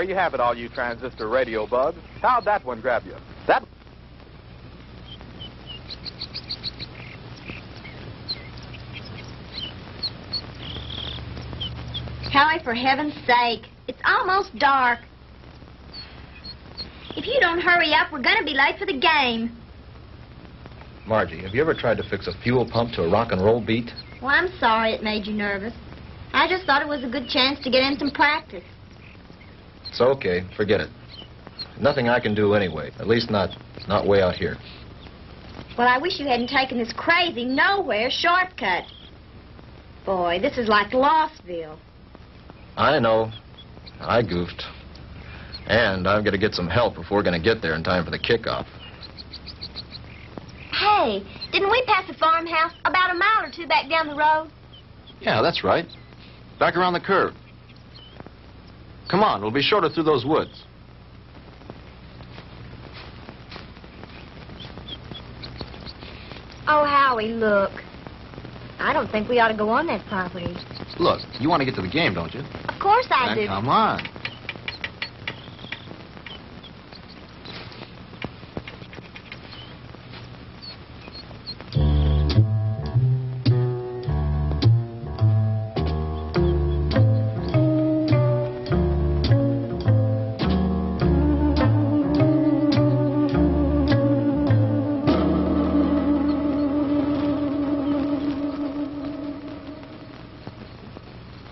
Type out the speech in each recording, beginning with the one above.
there you have it, all you transistor radio bugs. How'd that one grab you? That... Howie, for heaven's sake, it's almost dark. If you don't hurry up, we're going to be late for the game. Margie, have you ever tried to fix a fuel pump to a rock and roll beat? Well, I'm sorry it made you nervous. I just thought it was a good chance to get in some practice. It's okay. Forget it. Nothing I can do anyway. At least not way out here. Well, I wish you hadn't taken this crazy nowhere shortcut. Boy, this is like Lossville. I know. I goofed. And I've got to get some help if we're going to get there in time for the kickoff. Hey, didn't we pass a farmhouse about a mile or two back down the road? Yeah, that's right. Back around the curve. Come on, we'll be shorter through those woods. Oh, Howie, look. I don't think we ought to go on that property. Look, you want to get to the game, don't you? Of course I do. Come on.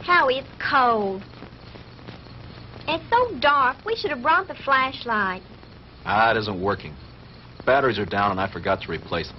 Howie, it's cold. It's so dark, we should have brought the flashlight. It isn't working. Batteries are down and I forgot to replace them.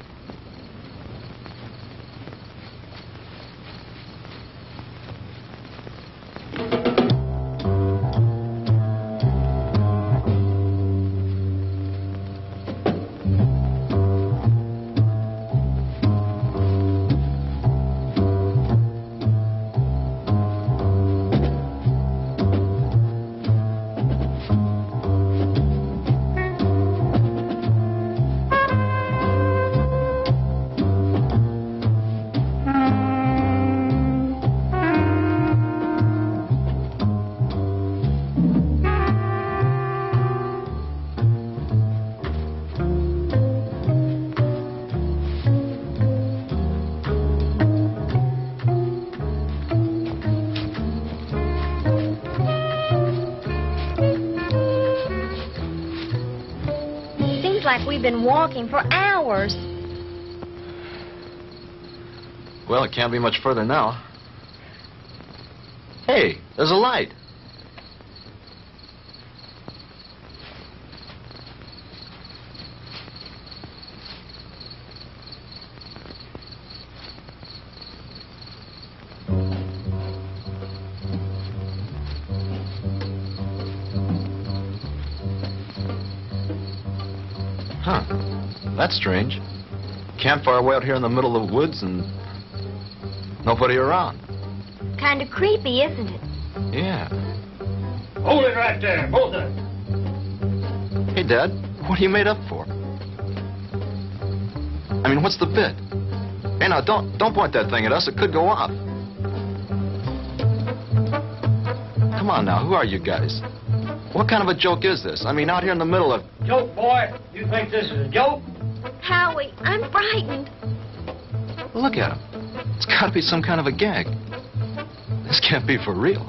Like we've been walking for hours. Well, it can't be much further now. Hey, there's a light. Huh. That's strange. Campfire way out here in the middle of the woods and nobody around. Kind of creepy, isn't it? Yeah. Hold it right there, both of them. Hey, Dad, what are you made up for? I mean, what's the bit? Hey, now, don't point that thing at us. It could go off. Come on now, who are you guys? What kind of a joke is this? I mean, out here in the middle of... Joke, boy? You think this is a joke? Howie, I'm frightened. Look at him. It's got to be some kind of a gag. This can't be for real.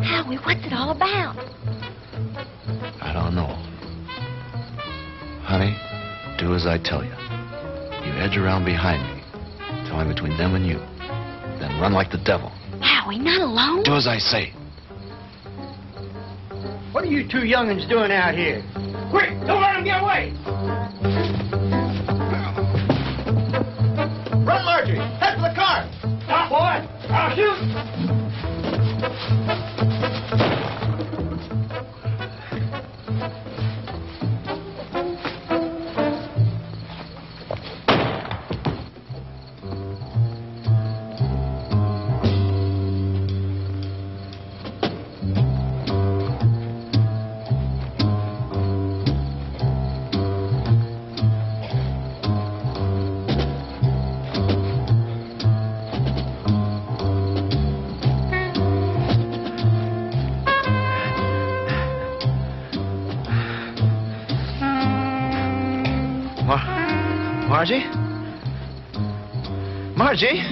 Howie, what's it all about? I don't know. Honey, do as I tell you. You edge around behind me. Tell me between them and you. Then run like the devil. Howie, not alone? Do as I say. What are you two young'uns doing out here? Quick, don't let them get away! Run, Margie! Head for the car! Stop, boy! I'll shoot! Margie? Margie?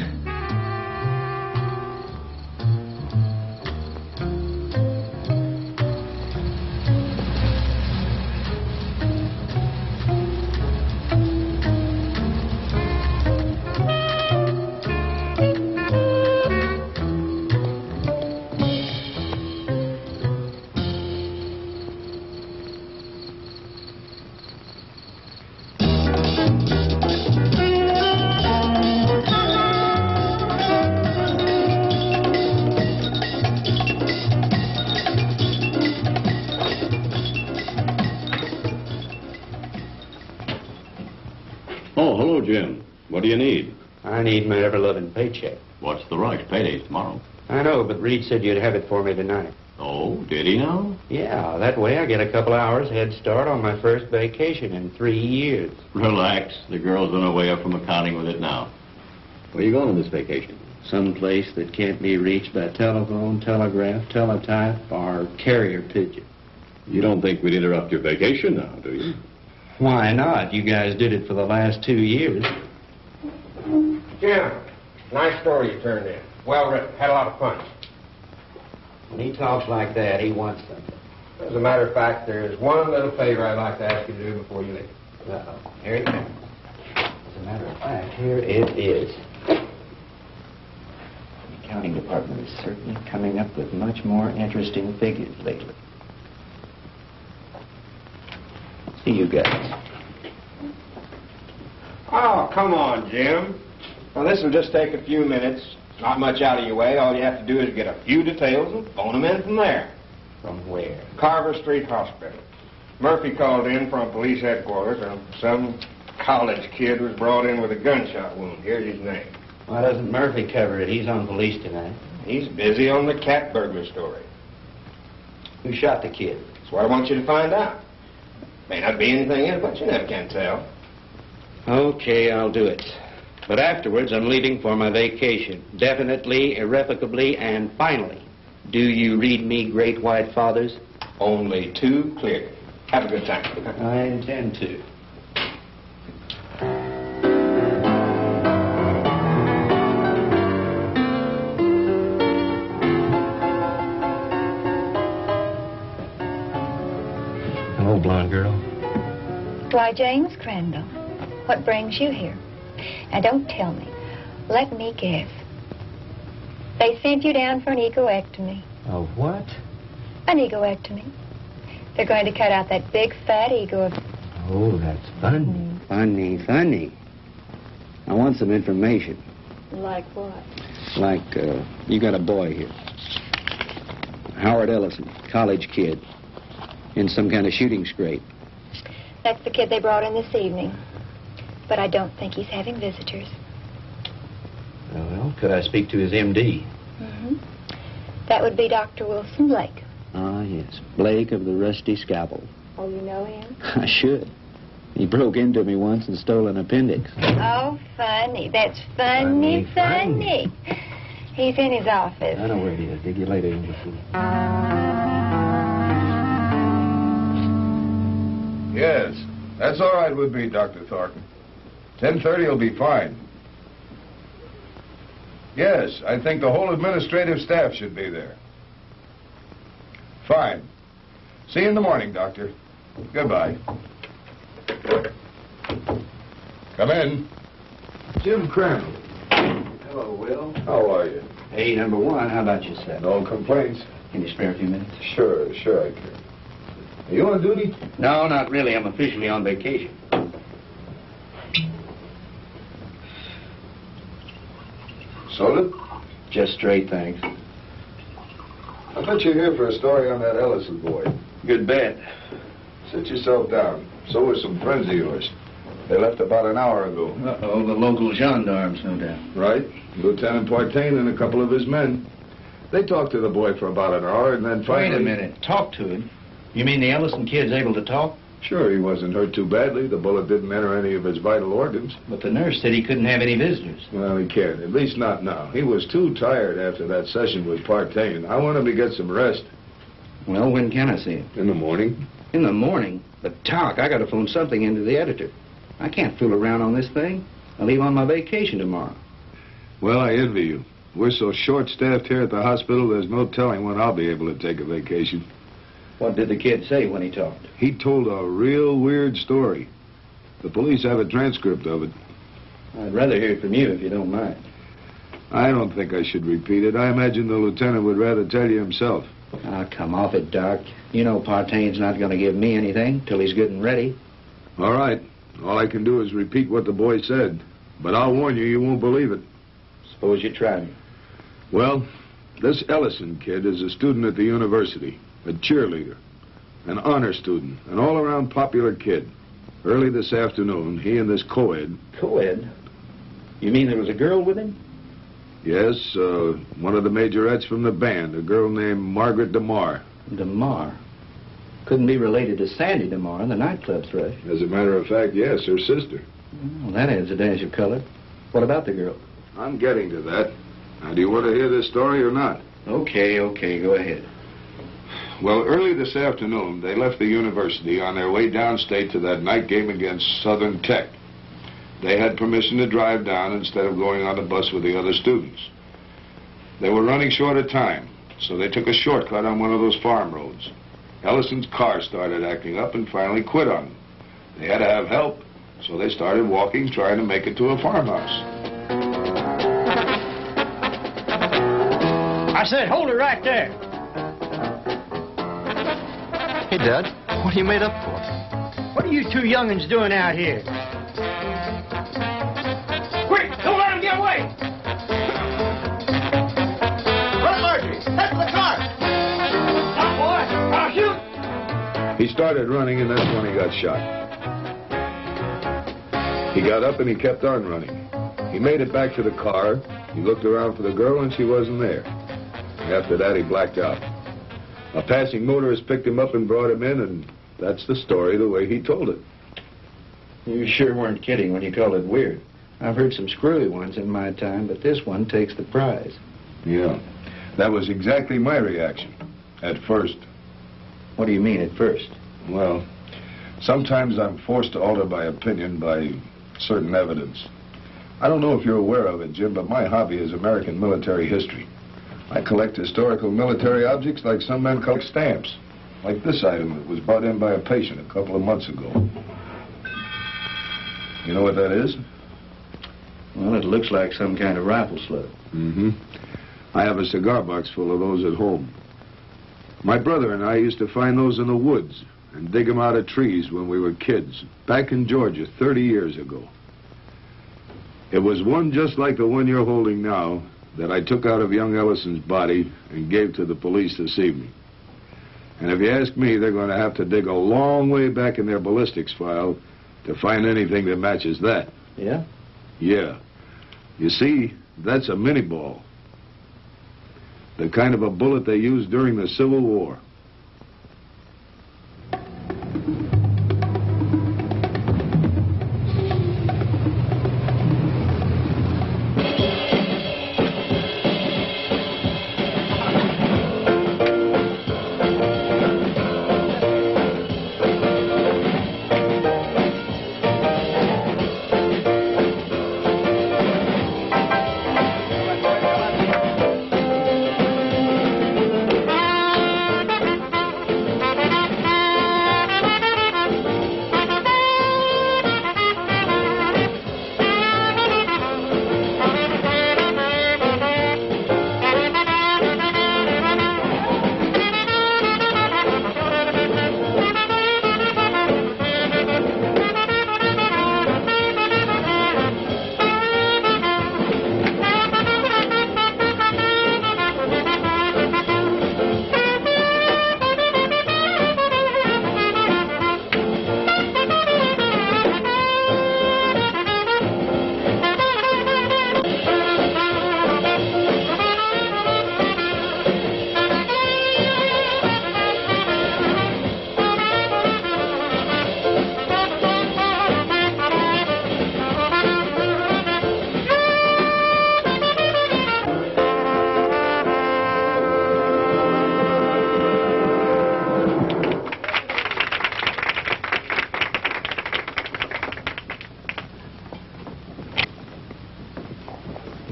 Oh, hello, Jim. What do you need? I need my ever-loving paycheck. What's the rush? Payday's tomorrow. I know, but Reed said you'd have it for me tonight. Oh, did he now? Yeah, that way I get a couple hours head start on my first vacation in 3 years. Relax. The girl's on her way up from accounting with it now. Where you going on this vacation? Someplace that can't be reached by telephone, telegraph, teletype, or carrier pigeon. You don't think we'd interrupt your vacation now, do you? Why not? You guys did it for the last 2 years. Jim, nice story you turned in. Well written. Had a lot of fun. When he talks like that, he wants something. As a matter of fact, there's one little favor I'd like to ask you to do before you leave. Uh-oh. Here it comes. As a matter of fact, here it is. The accounting department is certainly coming up with much more interesting figures lately. See you guys. Oh, come on, Jim. Well, this will just take a few minutes. Not much out of your way. All you have to do is get a few details and phone them in from there. From where? Carver Street Hospital. Murphy called in from police headquarters, and some college kid was brought in with a gunshot wound. Here's his name. Why doesn't Murphy cover it? He's on police tonight. He's busy on the cat burglar story. Who shot the kid? That's what I want you to find out. May not be anything in it, but you never can tell. Okay, I'll do it. But afterwards, I'm leaving for my vacation. Definitely, irrevocably, and finally. Do you read me, Great White Fathers? Only too clearly. Have a good time. I intend to. Hello, blonde girl. Why, James Crandall, what brings you here? Now, don't tell me. Let me guess. They sent you down for an egoectomy. A what? An egoectomy. They're going to cut out that big, fat ego of... Oh, that's funny. Funny. I want some information. Like what? Like, you got a boy here. Howard Ellison, college kid. In some kind of shooting scrape. That's the kid they brought in this evening. But I don't think he's having visitors. Well, could I speak to his MD? Mm-hmm. That would be Dr. Wilson Blake. Ah, yes. Blake of the Rusty Scalpel. Oh, you know him? I should. He broke into me once and stole an appendix. Oh, funny. That's funny. He's in his office. I know where he is. Dig you later, English. Yes, that's all right with me, Dr. Thornton. 10:30 will be fine. Yes, I think the whole administrative staff should be there. Fine. See you in the morning, Doctor. Goodbye. Come in. Jim Crandall. Hello, Will. How are you? Hey, number one, how about yourself? No complaints? Can you spare a few minutes? Sure I can. Are you on duty? No, not really. I'm officially on vacation. Soda? Just straight, thanks. I bet you're here for a story on that Ellison boy. Good bet. Sit yourself down. So were some friends of yours. They left about an hour ago. Uh-oh, the local gendarmes, no doubt. Right. Lieutenant Partain and a couple of his men. They talked to the boy for about an hour and then finally... Wait a minute. Talk to him? You mean the Ellison kid's able to talk? Sure, he wasn't hurt too badly. The bullet didn't enter any of his vital organs. But the nurse said he couldn't have any visitors. Well, he can't. At least not now. He was too tired after that session with Partain. I want him to get some rest. Well, when can I see him? In the morning. In the morning? But talk, I got to phone something into the editor. I can't fool around on this thing. I leave on my vacation tomorrow. Well, I envy you. We're so short-staffed here at the hospital, there's no telling when I'll be able to take a vacation. What did the kid say when he talked? He told a real weird story. The police have a transcript of it. I'd rather hear it from you if you don't mind. I don't think I should repeat it. I imagine the lieutenant would rather tell you himself. Ah, come off it, Doc. You know Partaine's not going to give me anything till he's good and ready. All right. All I can do is repeat what the boy said. But I'll warn you, you won't believe it. Suppose you try me. Well, this Ellison kid is a student at the university, a cheerleader, an honor student, an all-around popular kid. Early this afternoon, he and this co-ed... Co-ed? You mean there was a girl with him? Yes, one of the majorettes from the band, a girl named Margaret DeMar. DeMar? Couldn't be related to Sandy DeMar, the nightclub thrush. As a matter of fact, yes, her sister. Well, that adds a dash of color. What about the girl? I'm getting to that. Now, do you want to hear this story or not? Okay, go ahead. Well, early this afternoon, they left the university on their way downstate to that night game against Southern Tech. They had permission to drive down instead of going on the bus with the other students. They were running short of time, so they took a shortcut on one of those farm roads. Ellison's car started acting up and finally quit on them. They had to have help, so they started walking, trying to make it to a farmhouse. I said, hold it right there. Hey, Dad, what are you made up for? What are you two young'uns doing out here? Quick, don't let him get away! Run, Marjorie! Head for the car! Stop, boy! I'll shoot! He started running, and that's when he got shot. He got up and he kept on running. He made it back to the car. He looked around for the girl, and she wasn't there. After that, he blacked out. A passing motorist picked him up and brought him in, and that's the story the way he told it. You sure weren't kidding when you called it weird. I've heard some screwy ones in my time, but this one takes the prize. Yeah, that was exactly my reaction, at first. What do you mean, at first? Well, sometimes I'm forced to alter my opinion by certain evidence. I don't know if you're aware of it, Jim, but my hobby is American military history. I collect historical military objects like some men collect stamps. Like this item that was brought in by a patient a couple of months ago. You know what that is? Well, it looks like some kind of rifle slug. Mm-hmm. I have a cigar box full of those at home. My brother and I used to find those in the woods and dig them out of trees when we were kids, back in Georgia 30 years ago. It was one just like the one you're holding now that I took out of young Ellison's body and gave to the police this evening. And if you ask me, they're going to have to dig a long way back in their ballistics file to find anything that matches that. Yeah? Yeah. You see, that's a mini ball. The kind of a bullet they used during the Civil War.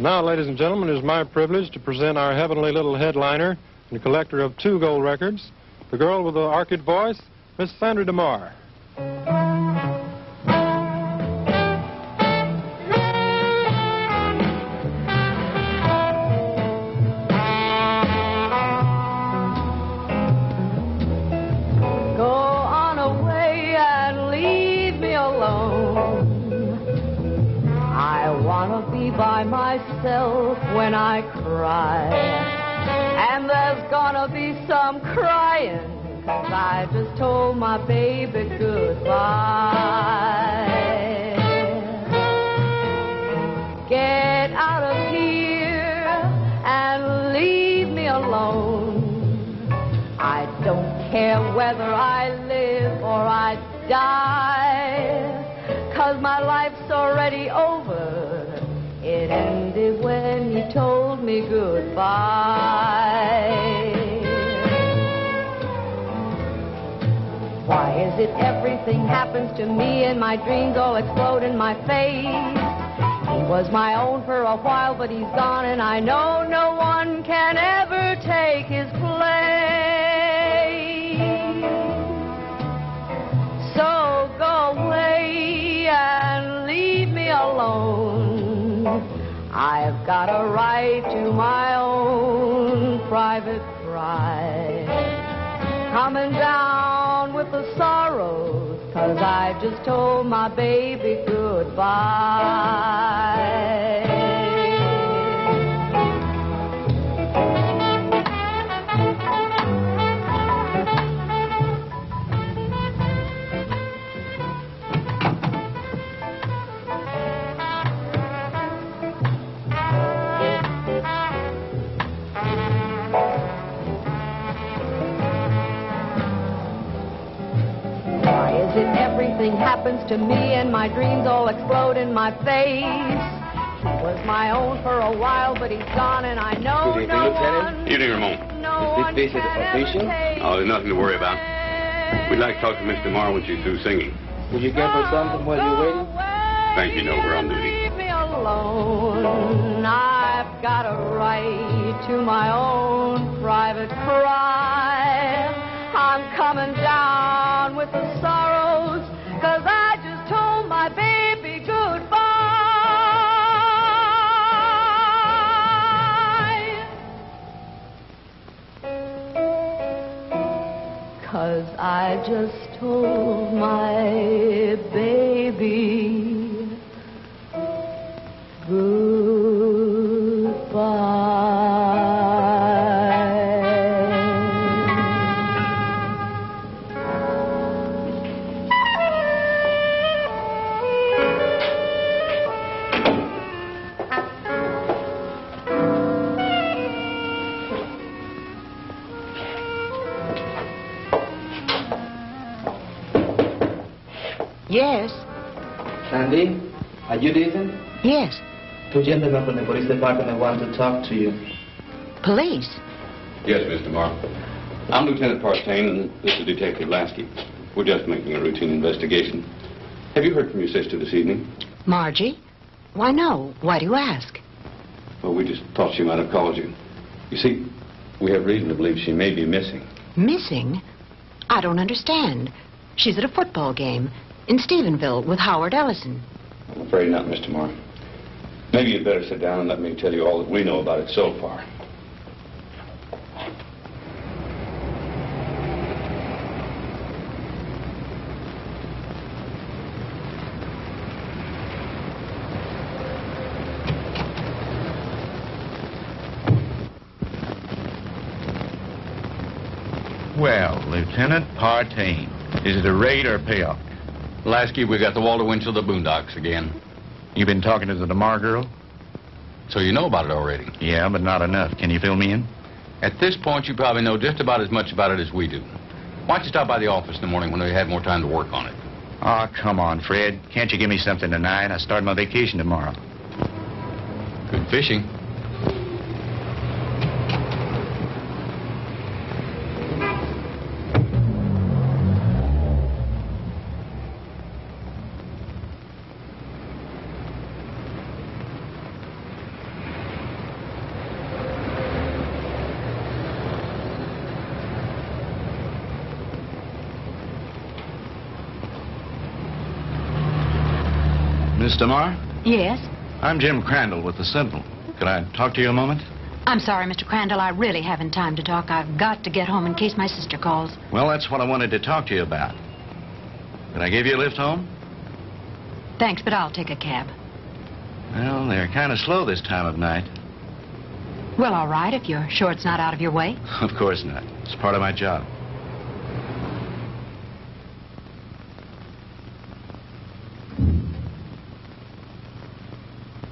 Now, ladies and gentlemen, it is my privilege to present our heavenly little headliner and collector of 2 gold records, the girl with the orchid voice, Miss Sandra DeMar. By myself when I cry, and there's gonna be some crying, 'cause I just told my baby goodbye. Get out of here and leave me alone. I don't care whether I live or I die, 'cause my life's already over. It ended when you told me goodbye. Why is it everything happens to me and my dreams all explode in my face? He was my own for a while, but he's gone, and I know no one can ever take his place. So go away and leave me alone. I've got a right to my own private cry. Coming down with the sorrows, 'cause I just told my baby goodbye. Everything happens to me and my dreams all explode in my face. He was my own for a while, but he's gone, and I know no one. Evening, Ramon. Is this visit official? Oh, there's nothing to worry about. We'd like to talk to Miss DeMar when she's through singing. Would you give her something while you're waiting? Thank you, no, we're on duty. Leave me alone. I've got a right to my own private cry. I'm coming down with the sorrows, 'cause I just told my baby goodbye. 'Cause I just told my baby goodbye. Yes. Sandy, are you decent? Yes. 2 gentlemen from the police department want to talk to you. Police? Yes, Miss DeMar. I'm Lieutenant Partain, and this is Detective Lasky. We're just making a routine investigation. Have you heard from your sister this evening? Margie? Why, no. Why do you ask? Well, we just thought she might have called you. You see, we have reason to believe she may be missing. Missing? I don't understand. She's at a football game in Stephenville with Howard Ellison. I'm afraid not, Miss DeMar. Maybe you'd better sit down and let me tell you all that we know about it so far. Well, Lieutenant Partain, is it a raid or a payoff? Lasky, we got the Walter Winchell of the Boondocks again. You been talking to the DeMar girl? So you know about it already? Yeah, but not enough. Can you fill me in? At this point, you probably know just about as much about it as we do. Why don't you stop by the office in the morning when we have more time to work on it? Oh, come on, Fred. Can't you give me something tonight? I start my vacation tomorrow. Good fishing. Miss DeMar? Yes? I'm Jim Crandall with the Sentinel. Could I talk to you a moment? I'm sorry, Mr. Crandall. I really haven't time to talk. I've got to get home in case my sister calls. Well, that's what I wanted to talk to you about. Can I give you a lift home? Thanks, but I'll take a cab. Well, they're kind of slow this time of night. Well, all right, if you're sure it's not out of your way. Of course not. It's part of my job.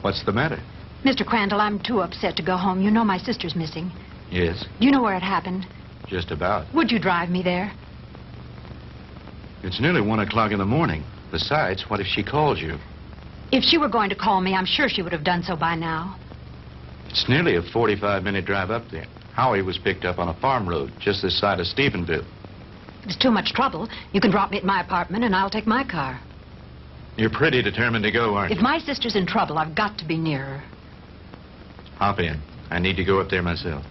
What's the matter? Mr. Crandall, I'm too upset to go home. You know my sister's missing. Yes, Do you know where it happened? just about. Would you drive me there? It's nearly 1 o'clock in the morning. Besides, what if she calls you? If she were going to call me, I'm sure she would have done so by now. It's nearly a 45-minute drive up there. Howie was picked up on a farm road just this side of Stephenville. It's too much trouble. You can drop me at my apartment, and I'll take my car. You're pretty determined to go, aren't If you? my sister's in trouble, I've got to be near her. Hop in. I need to go up there myself.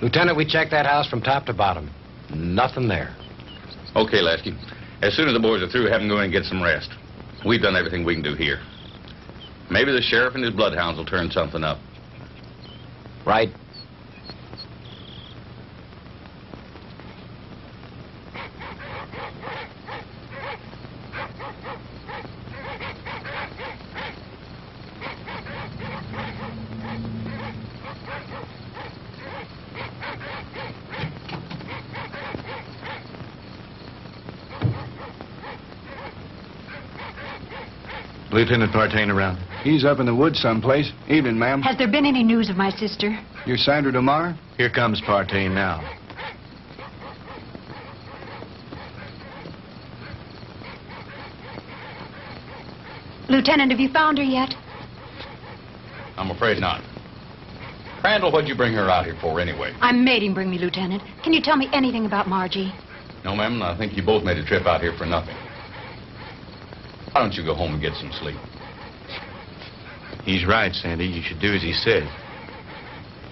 Lieutenant, we checked that house from top to bottom. Nothing there. Okay, Lasky. As soon as the boys are through, have them go in and get some rest. We've done everything we can do here. Maybe the sheriff and his bloodhounds will turn something up. Right. Lieutenant Partain around. He's up in the woods someplace. Evening, ma'am. Has there been any news of my sister? You're Sandra DeMar? Here comes Partain now. Lieutenant, have you found her yet? I'm afraid not. Crandall, what'd you bring her out here for anyway? I made him bring me, Lieutenant. Can you tell me anything about Margie? No, ma'am, I think you both made a trip out here for nothing. Why don't you go home and get some sleep? He's right, Sandy. You should do as he said.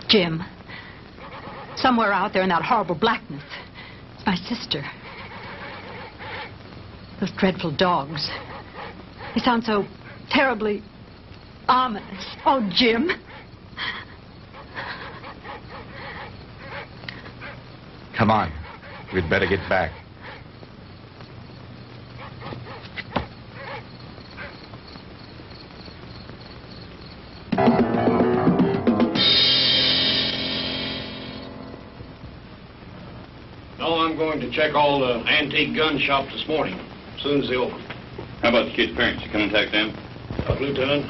Jim, somewhere out there in that horrible blackness, it's my sister. Those dreadful dogs. They sound so terribly ominous. Oh, Jim. Come on. We'd better get back. No, I'm going to check all the antique gun shops this morning, as soon as they open. How about the kid's parents? You come contact them? Lieutenant,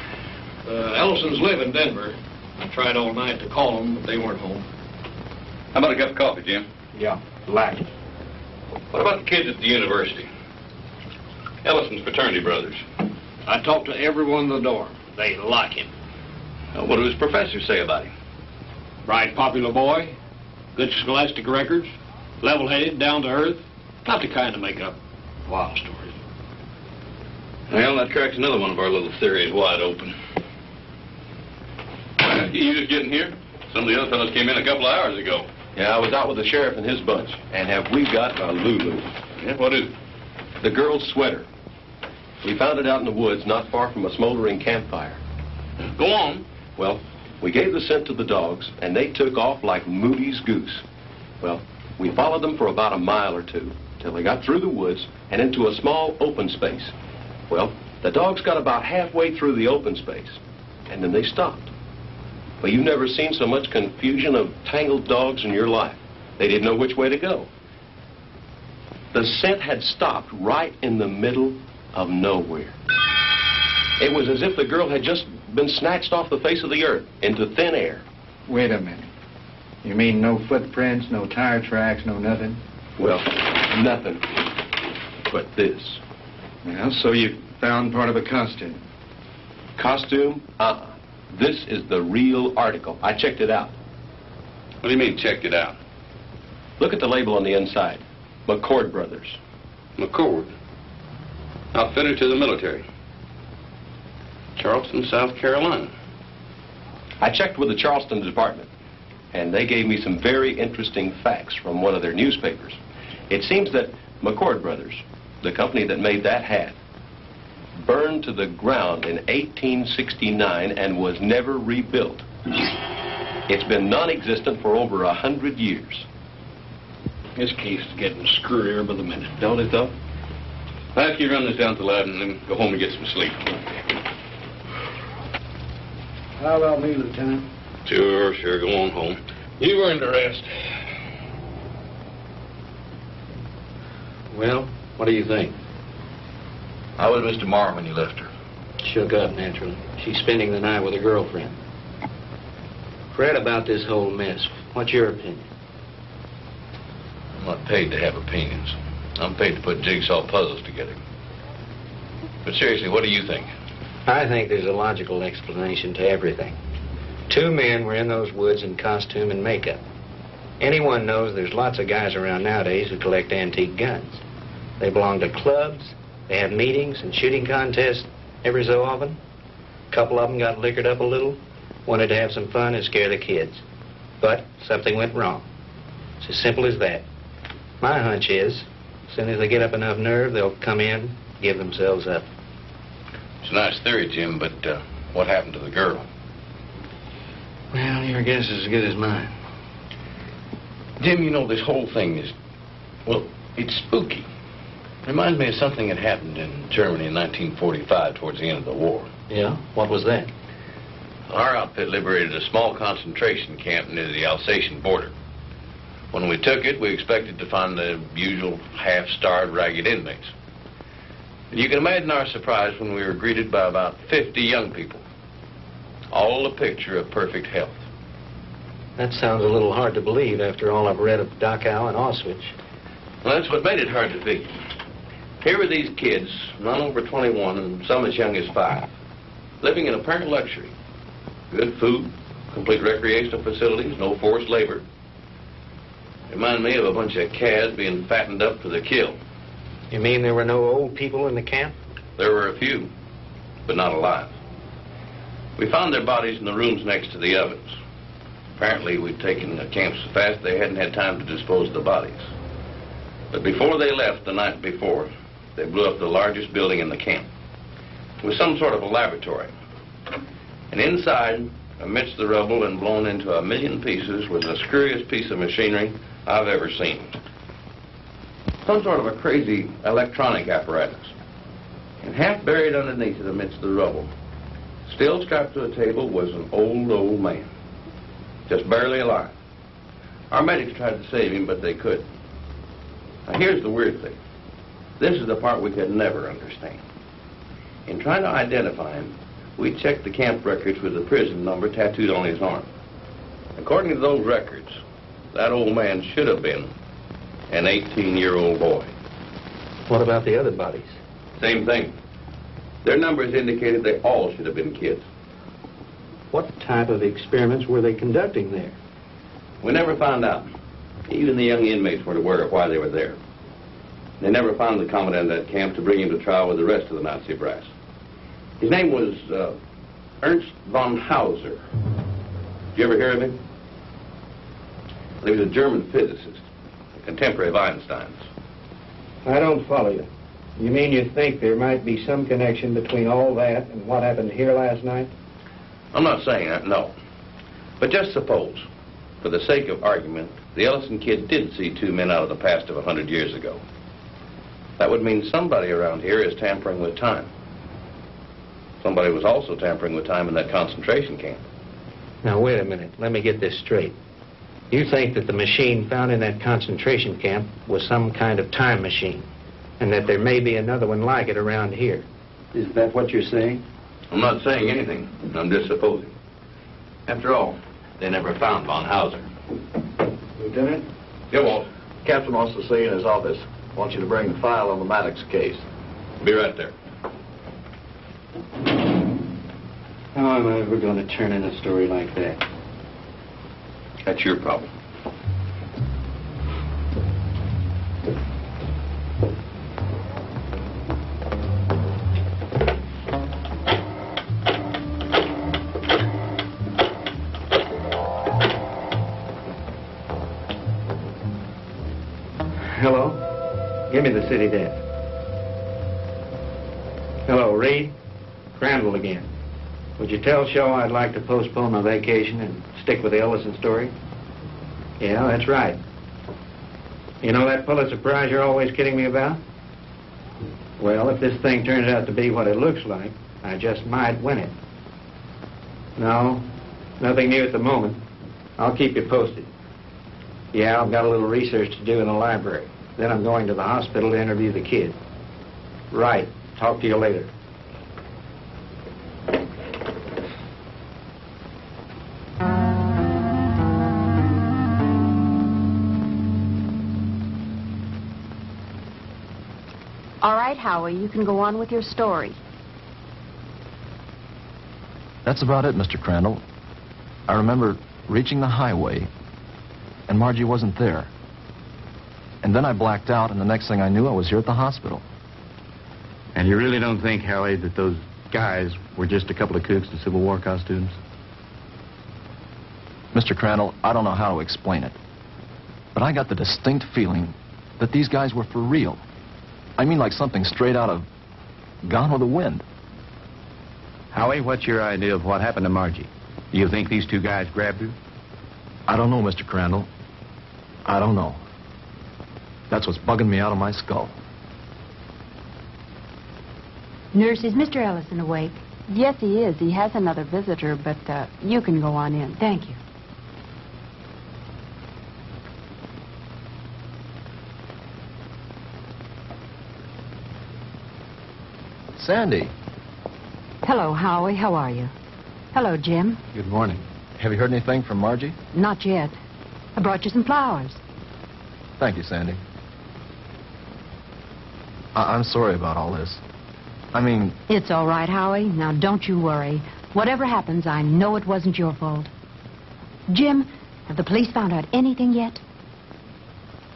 Ellisons live in Denver. I tried all night to call them, but they weren't home. How about a cup of coffee, Jim? Yeah, black. What about the kids at the university? Ellison's fraternity brothers. I talked to everyone in the dorm. They like him. What do his professors say about him? Bright, popular boy, good scholastic records, level-headed, down to earth. Not the kind to make up wild stories. Well, that cracks another one of our little theories wide open. You just getting here? Some of the other fellows came in a couple of hours ago. Yeah, I was out with the sheriff and his bunch. And have we got a Lulu? Yeah, what is it? The girl's sweater. We found it out in the woods not far from a smoldering campfire. Go on. Well, we gave the scent to the dogs, and they took off like Moody's goose. Well, we followed them for about a mile or two, till they got through the woods and into a small open space. Well, the dogs got about halfway through the open space, and then they stopped. Well, you've never seen so much confusion of tangled dogs in your life. They didn't know which way to go. The scent had stopped right in the middle of nowhere. It was as if the girl had just been snatched off the face of the earth into thin air. Wait a minute. You mean no footprints, no tire tracks, no nothing? Well, nothing but this. Well, so you found part of a costume. Costume? This is the real article. I checked it out. What do you mean, checked it out? Look at the label on the inside. McCord Brothers. McCord? Outfitted to the military. Charleston, South Carolina. I checked with the Charleston department, and they gave me some very interesting facts from one of their newspapers. It seems that McCord Brothers, the company that made that hat, burned to the ground in 1869 and was never rebuilt. It's been non-existent for over 100 years. This case is getting screwier by the minute, Don't it, though? I'll have you run this down to the lab and then go home and get some sleep. How about me, Lieutenant? Sure, go on home. You've earned a rest. Well, what do you think? How was Mr. Morrow when you left her? Shook up, naturally. She's spending the night with a girlfriend. Fred, about this whole mess, what's your opinion? I'm not paid to have opinions. I'm paid to put jigsaw puzzles together. But seriously, what do you think? I think there's a logical explanation to everything. Two men were in those woods in costume and makeup. Anyone knows there's lots of guys around nowadays who collect antique guns. They belong to clubs, they have meetings and shooting contests every so often. A couple of them got liquored up a little, wanted to have some fun and scare the kids. But something went wrong. It's as simple as that. My hunch is, as soon as they get up enough nerve, they'll come in, give themselves up. It's a nice theory, Jim, but what happened to the girl? Well, your guess is as good as mine. Jim, you know, this whole thing is, well, it's spooky. Reminds me of something that happened in Germany in 1945 towards the end of the war. Yeah? What was that? Our outfit liberated a small concentration camp near the Alsatian border. When we took it, we expected to find the usual half-starved, ragged inmates. And you can imagine our surprise when we were greeted by about 50 young people, all a picture of perfect health. That sounds a little hard to believe after all I've read of Dachau and Auschwitz. Well, that's what made it hard to figure. Here were these kids, none over 21 and some as young as 5, living in apparent luxury. Good food, complete recreational facilities, no forced labor. Remind me of a bunch of calves being fattened up for the kill. You mean there were no old people in the camp? There were a few, but not alive. We found their bodies in the rooms next to the ovens. Apparently, we'd taken the camp so fast they hadn't had time to dispose of the bodies. But before they left the night before, they blew up the largest building in the camp. It was some sort of a laboratory. And inside, amidst the rubble and blown into a million pieces, was the screwiest piece of machinery I've ever seen. Some sort of a crazy electronic apparatus. And half buried underneath it amidst the rubble, still strapped to a table, was an old man. Just barely alive. Our medics tried to save him, but they couldn't. Now, here's the weird thing. This is the part we could never understand. In trying to identify him, we checked the camp records with the prison number tattooed on his arm. According to those records, that old man should have been an 18-year-old boy. What about the other bodies? Same thing. Their numbers indicated they all should have been kids. What type of experiments were they conducting there? We never found out. Even the young inmates weren't aware of why they were there. They never found the commandant of that camp to bring him to trial with the rest of the Nazi brass. His name was Ernst von Hauser. Did you ever hear of him? He was a German physicist, a contemporary of Einstein's. I don't follow you. You mean you think there might be some connection between all that and what happened here last night? I'm not saying that, no. But just suppose, for the sake of argument, the Ellison kid did see two men out of the past of 100 years ago. That would mean somebody around here is tampering with time. Somebody was also tampering with time in that concentration camp. Now, wait a minute. Let me get this straight. You think that the machine found in that concentration camp was some kind of time machine, and that there may be another one like it around here. Is that what you're saying? I'm not saying anything. I'm just supposing. After all, they never found von Hauser. Lieutenant? Yeah, Walt. Captain wants to see you in his office. Wants you to bring the file on the Maddox case. Be right there. How am I ever going to turn in a story like that? That's your problem. Hello? Give me the city desk. Hello, Reed? Crandall again. Would you tell Shaw I'd like to postpone my vacation and stick with the Ellison story? Yeah, that's right. You know that Pulitzer Prize you're always kidding me about? Well, if this thing turns out to be what it looks like, I just might win it. No, nothing new at the moment. I'll keep you posted. Yeah, I've got a little research to do in the library. Then I'm going to the hospital to interview the kid. Right. Talk to you later. All right, Howie, you can go on with your story. That's about it, Mr. Crandall. I remember reaching the highway, and Margie wasn't there. And then I blacked out, and the next thing I knew, I was here at the hospital. And you really don't think, Howie, that those guys were just a couple of kooks in Civil War costumes? Mr. Crandall, I don't know how to explain it, but I got the distinct feeling that these guys were for real. I mean, like something straight out of Gone with the Wind. Howie, what's your idea of what happened to Margie? Do you think these two guys grabbed her? I don't know, Mr. Crandall. I don't know. That's what's bugging me out of my skull. Nurse, is Mr. Ellison awake? Yes, he is. He has another visitor, but you can go on in. Thank you. Sandy. Hello, Howie. How are you? Hello, Jim. Good morning. Have you heard anything from Margie? Not yet. I brought you some flowers. Thank you, Sandy. I'm sorry about all this. I mean... It's all right, Howie. Now, don't you worry. Whatever happens, I know it wasn't your fault. Jim, have the police found out anything yet?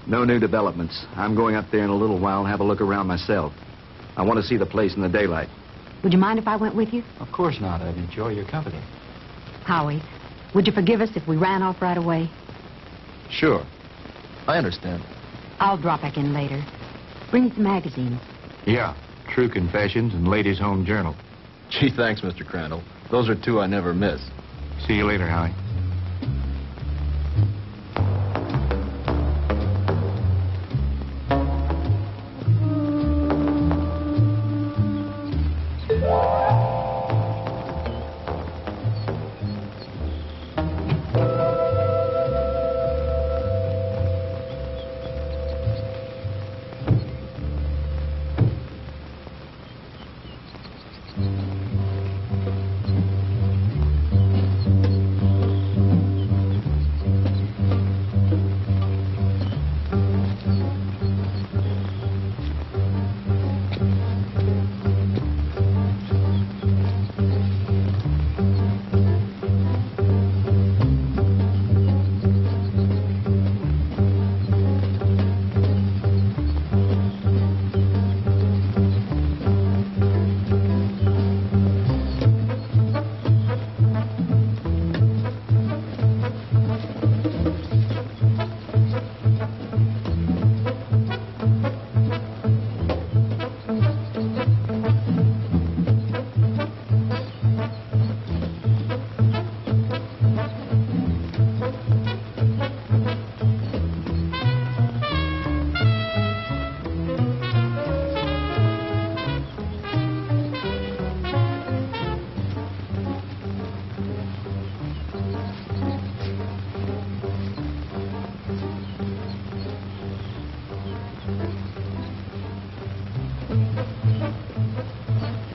No new developments. I'm going up there in a little while and have a look around myself. I want to see the place in the daylight. Would you mind if I went with you? Of course not. I'd enjoy your company. Howie, would you forgive us if we ran off right away? Sure. I understand. I'll drop back in later. Bring me some magazines. Yeah. True Confessions and Ladies' Home Journal. Gee, thanks, Mr. Crandall. Those are two I never miss. See you later, Howie.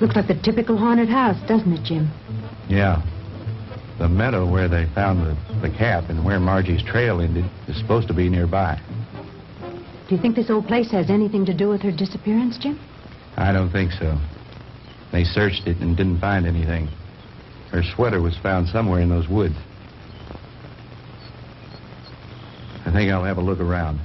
Looks like the typical haunted house, doesn't it, Jim? Yeah. The meadow where they found the cap and where Margie's trail ended is supposed to be nearby. Do you think this old place has anything to do with her disappearance, Jim? I don't think so. They searched it and didn't find anything. Her sweater was found somewhere in those woods. think I'll have a look around.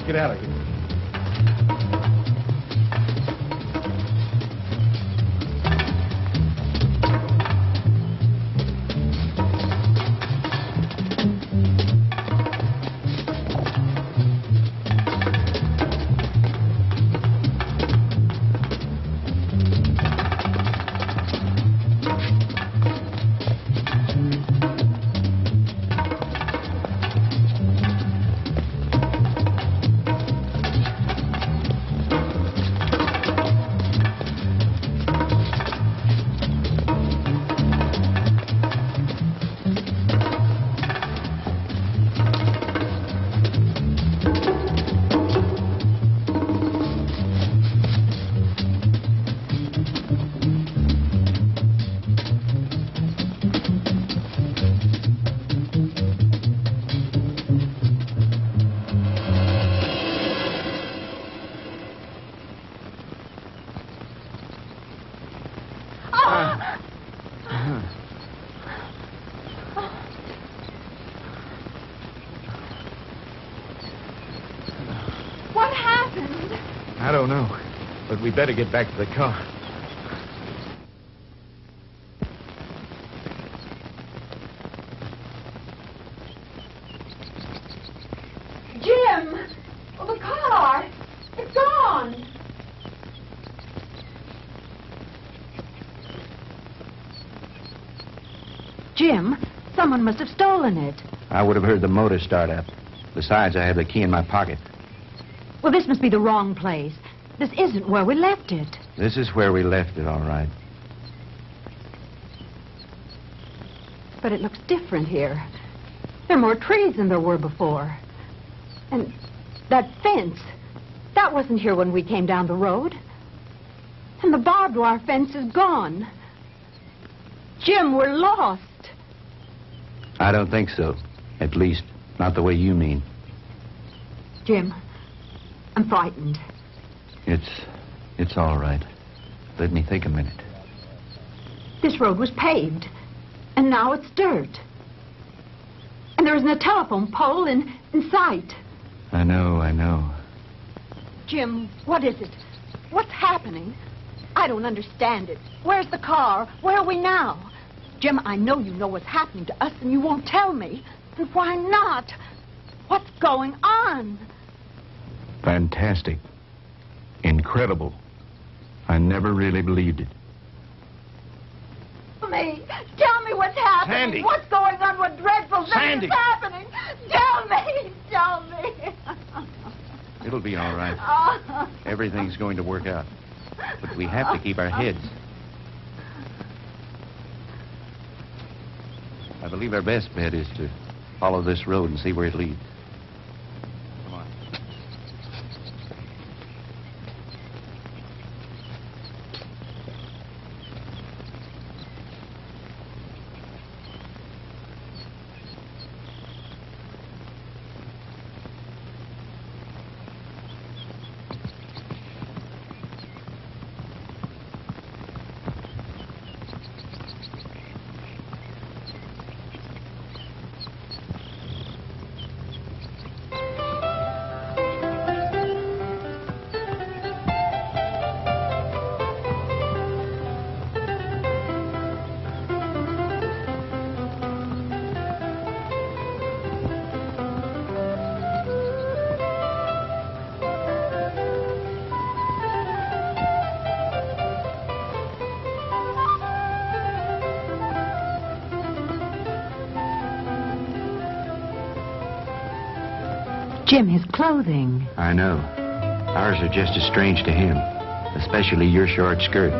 Get out of here. What happened? I don't know, but we better get back to the car. Jim! Oh, the car! It's gone! Jim, someone must have stolen it. I would have heard the motor start up. Besides, I have the key in my pocket. Well, this must be the wrong place. This isn't where we left it. This is where we left it, all right. But it looks different here. There are more trees than there were before. And that fence, that wasn't here when we came down the road. And the barbed wire fence is gone. Jim, we're lost. I don't think so. At least, not the way you mean. Jim, I'm frightened. It's all right. Let me think a minute. This road was paved, and now it's dirt. And there isn't a telephone pole in sight. I know. Jim, what is it? What's happening? I don't understand it. Where's the car? Where are we now? Jim, I know you know what's happening to us, and you won't tell me. And why not? What's going on? Fantastic. Incredible. I never really believed it. Tell me what's happening. Sandy. What's going on? What dreadful thing Sandy. is happening? Tell me. It'll be all right. Everything's going to work out. But we have to keep our heads. I believe our best bet is to follow this road and see where it leads. Come on. Jim, his clothing. I know. Ours are just as strange to him, especially your short skirt.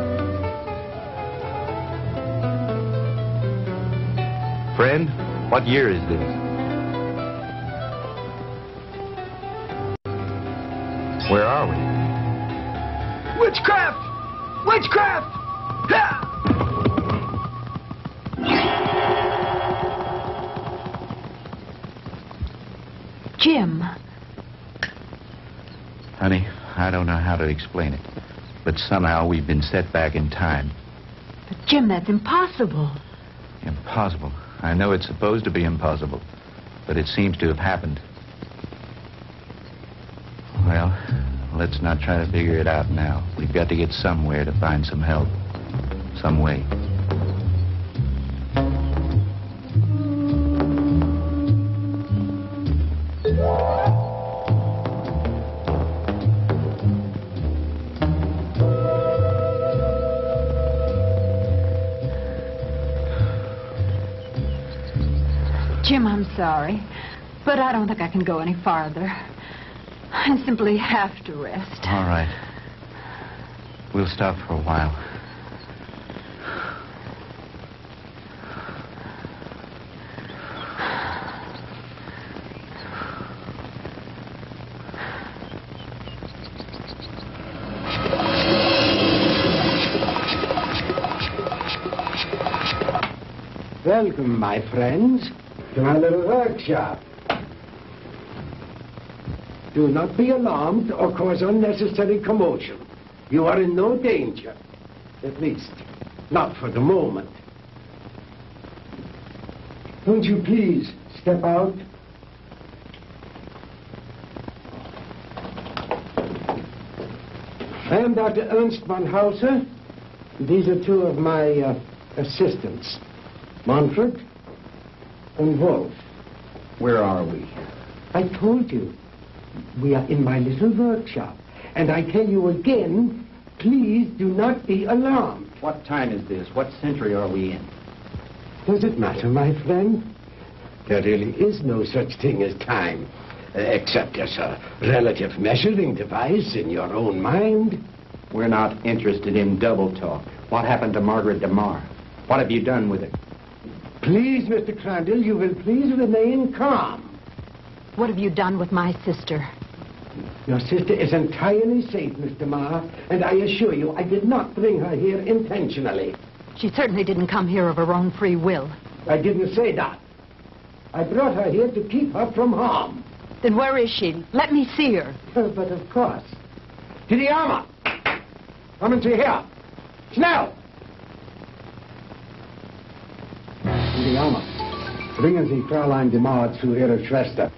Friend, what year is this? Where are we? Witchcraft! Witchcraft! Ha! Jim. Honey, I don't know how to explain it, but somehow we've been set back in time. But, Jim, that's impossible. Impossible. I know it's supposed to be impossible, but it seems to have happened. Well, let's not try to figure it out now. We've got to get somewhere to find some help. Some way. Jim, I'm sorry, but I don't think I can go any farther. I simply have to rest. All right. We'll stop for a while. Welcome, my friends, to my little workshop. Do not be alarmed or cause unnecessary commotion. You are in no danger. At least, not for the moment. Won't you please step out? I am Dr. Ernst von Hauser. These are two of my assistants, Manfred and Wolf. Where are we? I told you. We are in my little workshop. And I tell you again, please do not be alarmed. What time is this? What century are we in? Does it matter, my friend? There really is no such thing as time, except as a relative measuring device in your own mind. We're not interested in double talk. What happened to Margaret DeMar? What have you done with her? Please, Mr. Crandall, you will please remain calm. What have you done with my sister? Your sister is entirely safe, Mr. Marr, and I assure you I did not bring her here intentionally. She certainly didn't come here of her own free will. I didn't say that. I brought her here to keep her from harm. Then where is she? Let me see her. But of course. To the armor! Kommen Sie her! Schnell! To the armor. Bringen Sie Fräulein DeMar zu ihrer Schwester.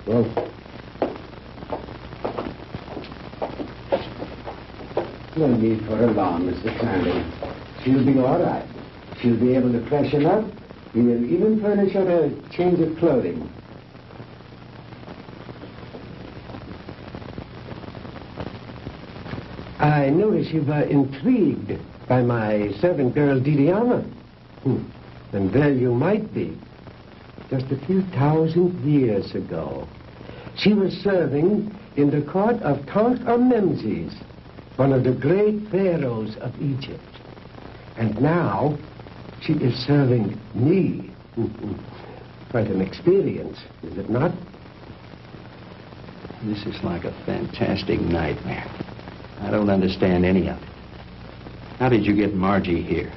Well, no need for alarm, Mr. Crandall. She'll be all right. She'll be able to freshen up. We will even furnish her a change of clothing. I notice you were intrigued by my servant girl, Didiana. And there you might be. Just a few thousand years ago, She was serving in the court of Tutankhamun, one of the great pharaohs of Egypt. And now she is serving me. Quite an experience, is it not? This is like a fantastic nightmare. I don't understand any of it. How did you get Margie here?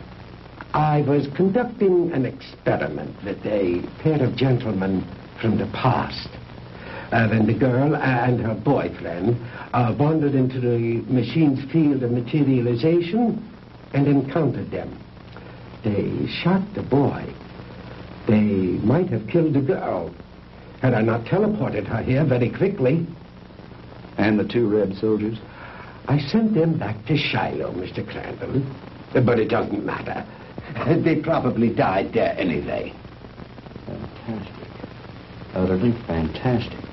I was conducting an experiment with a pair of gentlemen from the past. When the girl and her boyfriend wandered into the machine's field of materialization and encountered them. They shot the boy. They might have killed the girl had I not teleported her here very quickly. And the 2 red soldiers? I sent them back to Shiloh, Mr. Crandall. But it doesn't matter. They probably died there anyway. Fantastic. Utterly fantastic.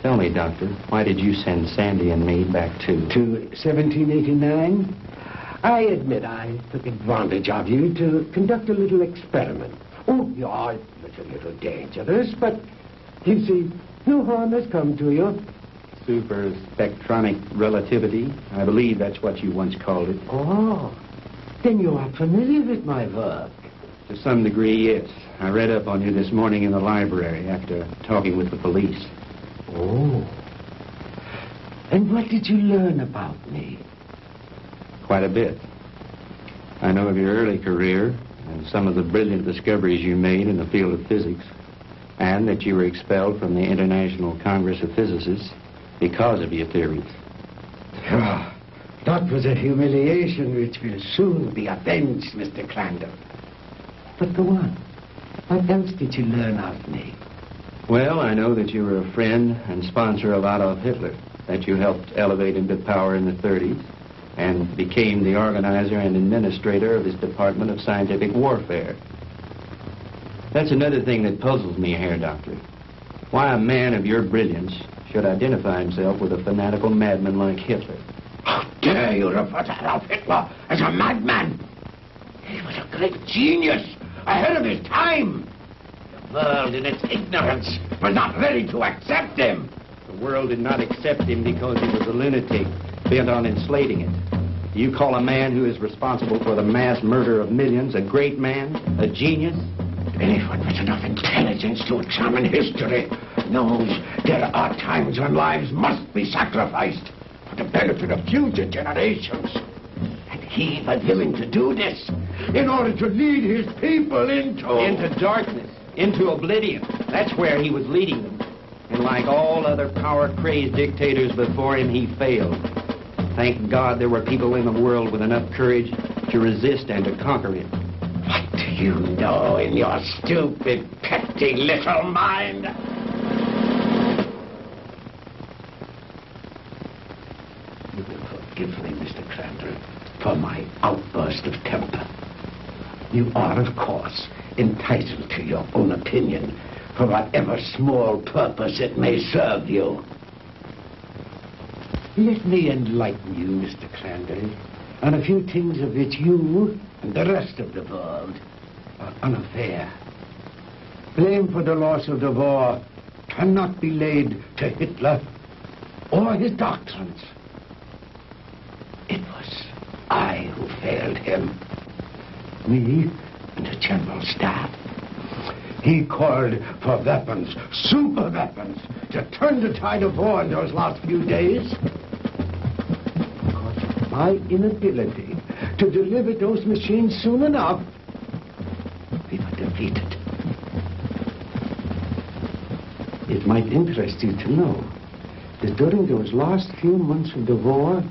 Tell me, Doctor, why did you send Sandy and me back to 1789? I admit I took advantage of you to conduct a little experiment. Oh, yeah, it was a little dangerous, but you see, no harm has come to you. Super spectronic relativity? I believe that's what you once called it. Oh, then you are familiar with my work. To some degree, yes. I read up on you this morning in the library after talking with the police. Oh. And what did you learn about me? Quite a bit. I know of your early career and some of the brilliant discoveries you made in the field of physics, and that you were expelled from the International Congress of Physicists because of your theories. Oh, that was a humiliation which will soon be avenged, Mr. Crandall. But go on. What else did you learn of me? Well, I know that you were a friend and sponsor of Adolf Hitler, that you helped elevate him to power in the 30s, and became the organizer and administrator of his Department of Scientific Warfare. That's another thing that puzzles me here, Doctor. Why a man of your brilliance should identify himself with a fanatical madman like Hitler. How dare you refer to Adolf Hitler as a madman? He was a great genius, ahead of his time. The world, in its ignorance, was not ready to accept him. The world did not accept him because he was a lunatic, bent on enslaving it. You call a man who is responsible for the mass murder of millions a great man, a genius? Anyone with enough intelligence to examine history knows there are times when lives must be sacrificed for the benefit of future generations. And he was willing to do this in order to lead his people into darkness, into oblivion. That's where he was leading them. And like all other power-crazed dictators before him, he failed. Thank God there were people in the world with enough courage to resist and to conquer him. What do you know in your stupid, petty little mind? You will forgive me, Mr. Crandall, for my outburst of temper. You are, of course, entitled to your own opinion, for whatever small purpose it may serve you. Let me enlighten you, Mr. Crandall, on a few things of which you and the rest of the world are unaware. Blame for the loss of the war cannot be laid to Hitler or his doctrines. It was I who failed him. Me and the General Staff. He called for weapons, super weapons, to turn the tide of war in those last few days. Because of my inability to deliver those machines soon enough, we were defeated. It might interest you to know that during those last few months of the war,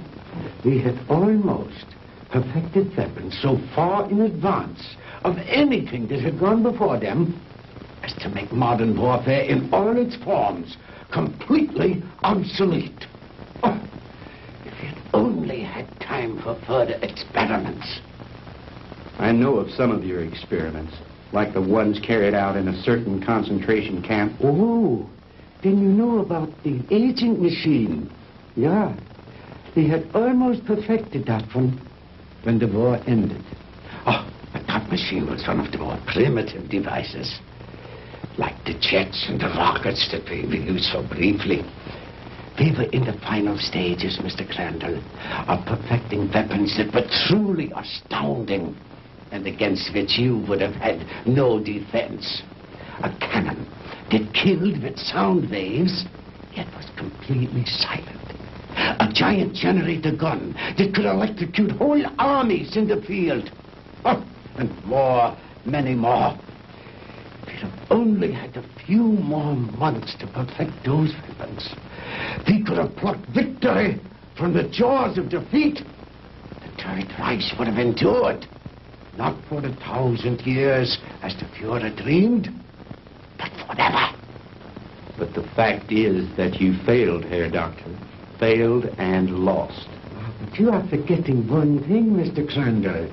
we had almost perfected weapons so far in advance of anything that had gone before them as to make modern warfare in all its forms completely obsolete. Oh, if we had only had time for further experiments. I know of some of your experiments, like the ones carried out in a certain concentration camp. Oh, then you know about the aging machine. Yeah, they had almost perfected that one when the war ended. Oh, but that machine was one of the more primitive devices. like the jets and the rockets that we used so briefly. We were in the final stages, Mr. Crandall, of perfecting weapons that were truly astounding and against which you would have had no defense. A cannon that killed with sound waves, yet was completely silent. A giant generator gun that could electrocute whole armies in the field. Oh, and more, many more. We'd have only had a few more months to perfect those weapons. We could have plucked victory from the jaws of defeat. The Third Reich would have endured. Not for 1,000 years, as the Fuhrer dreamed, but forever. But the fact is that you failed, Herr Doctor. Failed and lost. But you are forgetting one thing, Mr. Crandall.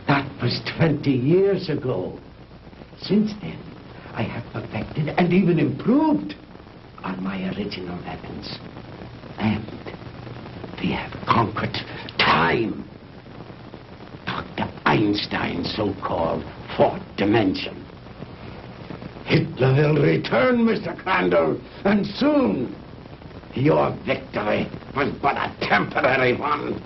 That was 20 years ago. Since then, I have perfected and even improved on my original weapons. And we have conquered time. Dr. Einstein's so-called fourth dimension. Hitler will return, Mr. Crandall, and soon. Your victory was but a temporary one.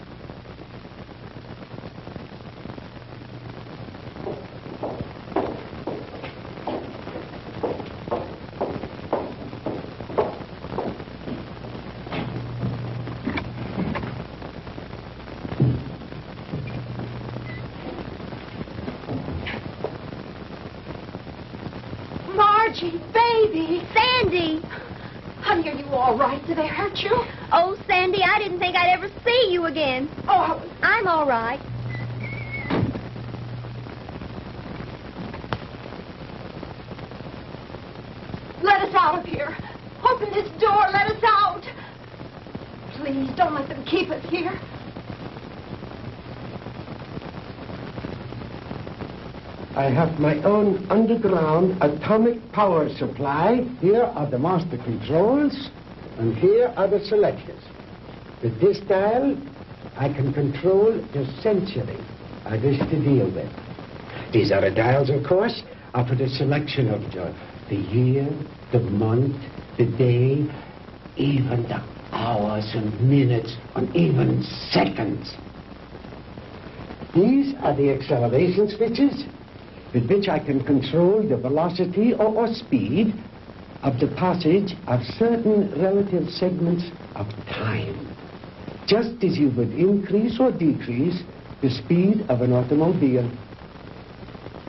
Margie, baby. Sandy! Honey, are you all right? Did they hurt you? Oh, Sandy, I didn't think I'd ever see you again. Oh, I'm all right. let us out of here. Open this door. Let us out. Please, don't let them keep us here. I have my own underground atomic power supply. Here are the master controls, and here are the selectors. With this dial, I can control the century I wish to deal with. These other dials, of course, are for the selection of the year, the month, the day, even the hours and minutes, and even seconds. These are the acceleration switches with which I can control the velocity or speed of the passage of certain relative segments of time, just as you would increase or decrease the speed of an automobile.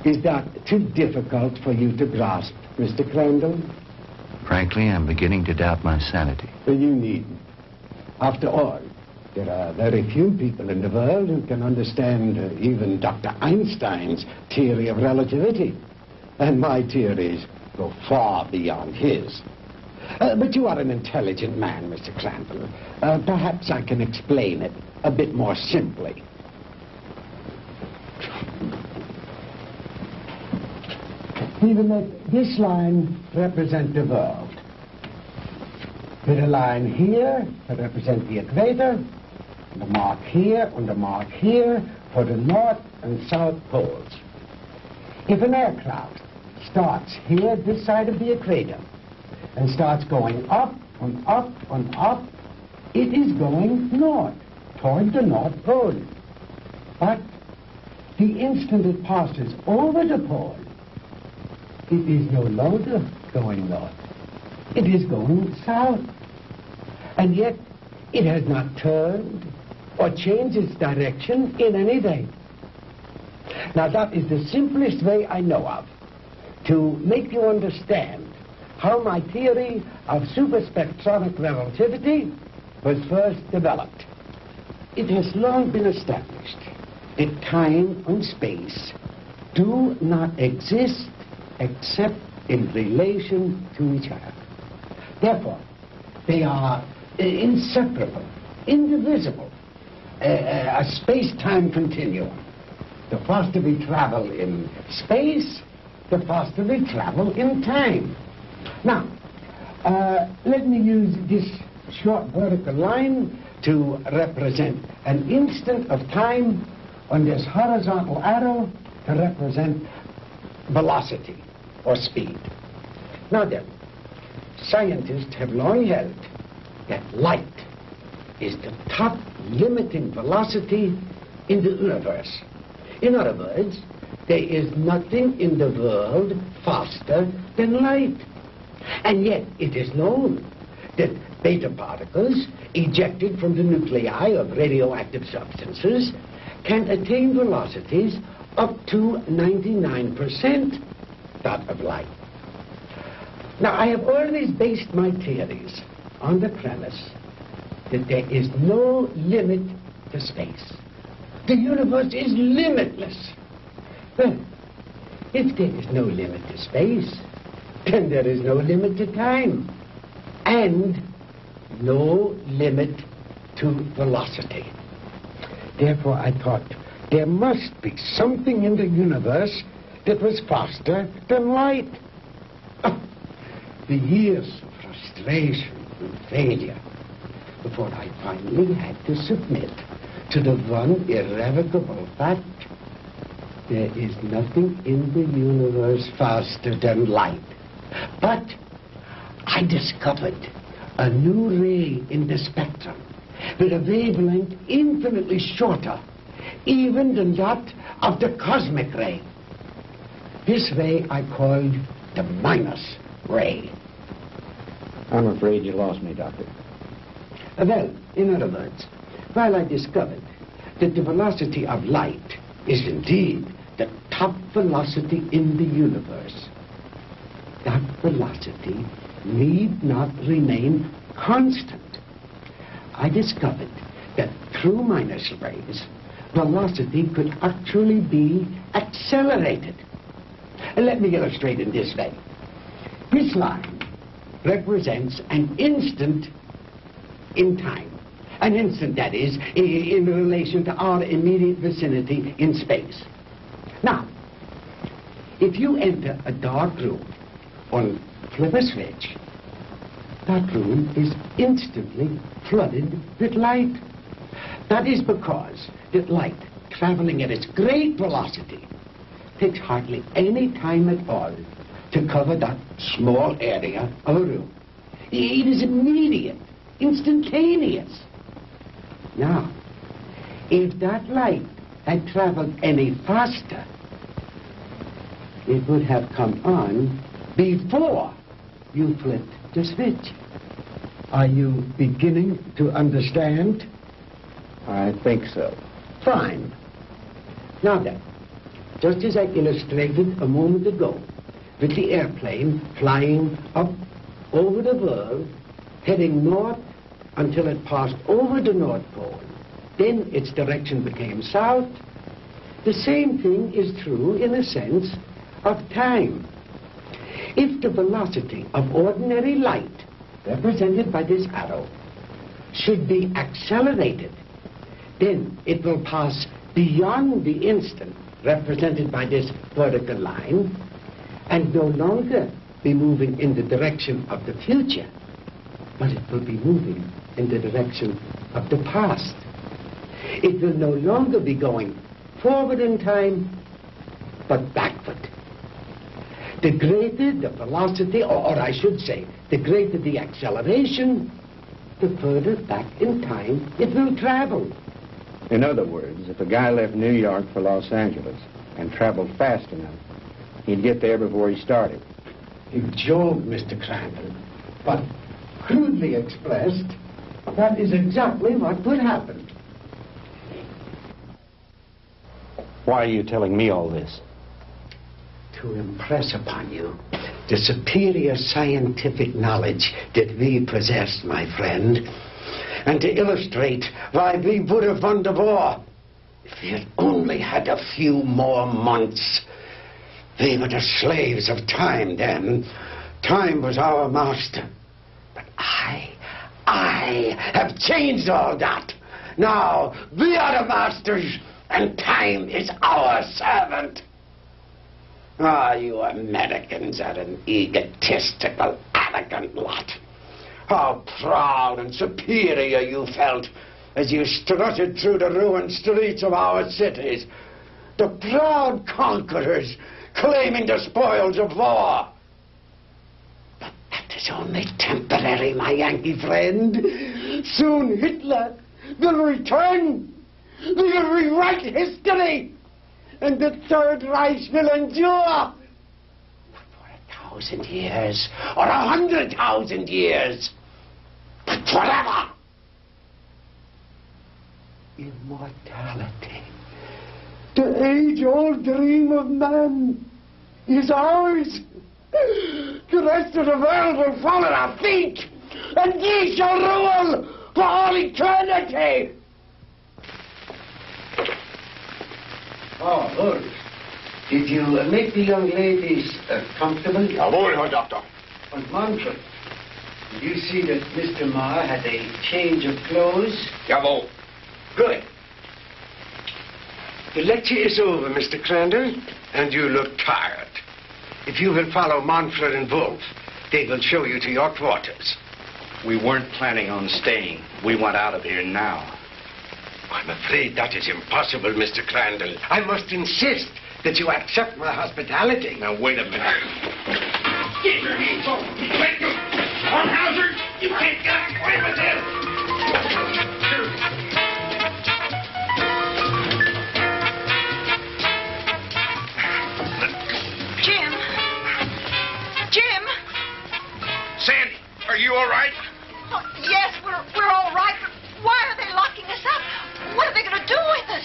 Is that too difficult for you to grasp, Mr. Crandall? Frankly, I'm beginning to doubt my sanity. Well, you needn't. After all, there are very few people in the world who can understand even Dr. Einstein's theory of relativity. And my theories go far beyond his. But you are an intelligent man, Mr. Crandall. Perhaps I can explain it a bit more simply. We will let this line represent the world, with a line here to represent the equator, and a mark here and a mark here for the north and south poles. If an aircraft starts here, this side of the equator, and starts going up and up and up, it is going north, toward the North Pole. But the instant it passes over the pole, it is no longer going north. It is going south. And yet, it has not turned or changed its direction in any way. Now, that is the simplest way I know of to make you understand how my theory of superspectronic relativity was first developed. It has long been established that time and space do not exist except in relation to each other. Therefore, they are inseparable, indivisible, a space-time continuum. The faster we travel in space, the faster we travel in time. Now, let me use this short vertical line to represent an instant of time, and this horizontal arrow to represent velocity or speed. Now then, scientists have long held that light is the top limiting velocity in the universe. In other words, there is nothing in the world faster than light. And yet it is known that beta particles ejected from the nuclei of radioactive substances can attain velocities up to 99% that of light. Now, I have always based my theories on the premise that there is no limit to space. The universe is limitless. Well, if there is no limit to space, then there is no limit to time, and no limit to velocity. Therefore, I thought there must be something in the universe that was faster than light. Oh, the years of frustration and failure before I finally had to submit to the one irrevocable fact: there is nothing in the universe faster than light. But I discovered a new ray in the spectrum with a wavelength infinitely shorter even than that of the cosmic ray. This ray I called the minus ray. I'm afraid you lost me, Doctor. Well, in other words, while I discovered that the velocity of light is indeed the top velocity in the universe, that velocity need not remain constant. I discovered that through minus rays, velocity could actually be accelerated. Let me illustrate in this way. This line represents an instant in time. An instant, that is, in relation to our immediate vicinity in space. Now, if you enter a dark room or flip a switch, that room is instantly flooded with light. That is because that light, traveling at its great velocity, takes hardly any time at all to cover that small area of a room. It is immediate, instantaneous. Now, if that light had traveled any faster, it would have come on before you flipped the switch. Are you beginning to understand? I think so. Fine. Now then, just as I illustrated a moment ago, with the airplane flying up over the world, heading north until it passed over the North Pole, then its direction became south, the same thing is true in a sense of time. If the velocity of ordinary light, represented by this arrow, should be accelerated, then it will pass beyond the instant, represented by this vertical line, and no longer be moving in the direction of the future, but it will be moving in the direction of the past. It will no longer be going forward in time, but backward. The greater the velocity, or I should say, the greater the acceleration, the further back in time it will travel. In other words, if a guy left New York for Los Angeles and traveled fast enough, he'd get there before he started. You joke, Mr. Crandall, but crudely expressed, that is exactly what would happen. Why are you telling me all this? To impress upon you the superior scientific knowledge that we possess, my friend, and to illustrate why we would have won the war if we had only had a few more months. We were the slaves of time then. Time was our master. But I have changed all that. Now we are the masters, and time is our servant. Ah, you Americans are an egotistical, arrogant lot. How proud and superior you felt as you strutted through the ruined streets of our cities. The proud conquerors claiming the spoils of war. It's only temporary, my Yankee friend. Soon Hitler will return. We will rewrite history. And the Third Reich will endure. Not for 1,000 years or 100,000 years. But forever. Immortality. The age-old dream of man is ours. The rest of the world will fall at our feet, and ye shall rule for all eternity. Oh, good. Did you make the young ladies comfortable? Jawohl, Herr Doctor. And Manfred, did you see that Mr. Marr had a change of clothes? Jawohl. Good. The lecture is over, Mr. Crandall, and you look tired. If you will follow Manfred and Wolf, they will show you to your quarters. We weren't planning on staying. We want out of here now. I'm afraid that is impossible, Mr. Crandall. I must insist that you accept my hospitality. Now, wait a minute. Get your hands off me. Let go. Hornhauser, you can't get away with this. Jim! Sandy, are you all right? Oh, yes, we're all right, but why are they locking us up? What are they going to do with us?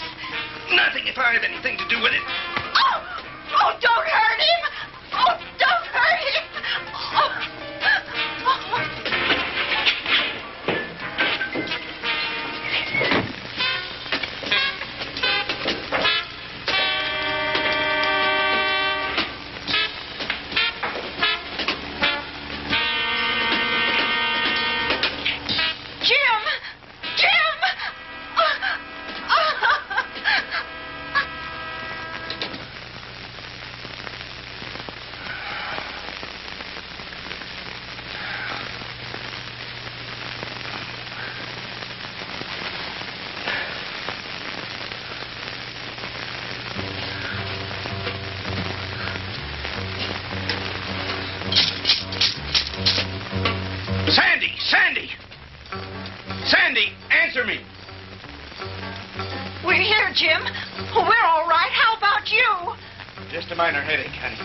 Nothing if I have anything to do with it. Oh, don't hurt him! Oh, don't hurt him! Sandy, answer me. We're here, Jim. We're all right. How about you? Just a minor headache, honey.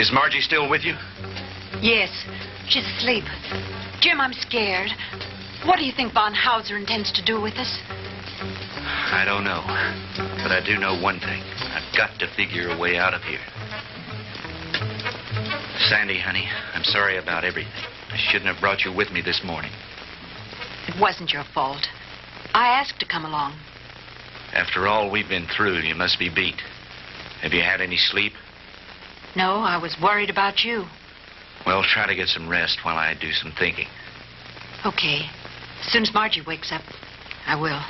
Is Margie still with you? Yes, she's asleep. Jim, I'm scared. What do you think von Hauser intends to do with us? I don't know. But I do know one thing. I've got to figure a way out of here. Sandy, honey, I'm sorry about everything. I shouldn't have brought you with me this morning. It wasn't your fault. I asked to come along. After all we've been through, you must be beat. Have you had any sleep? No, I was worried about you. Well, try to get some rest while I do some thinking. Okay. As soon as Margie wakes up, I will.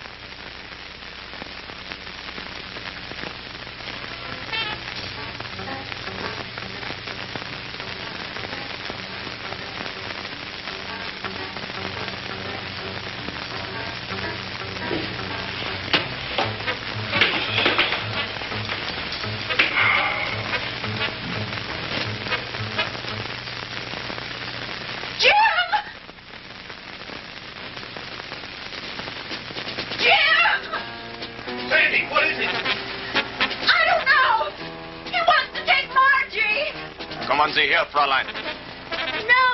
Kommen Sie her, Fräulein. No,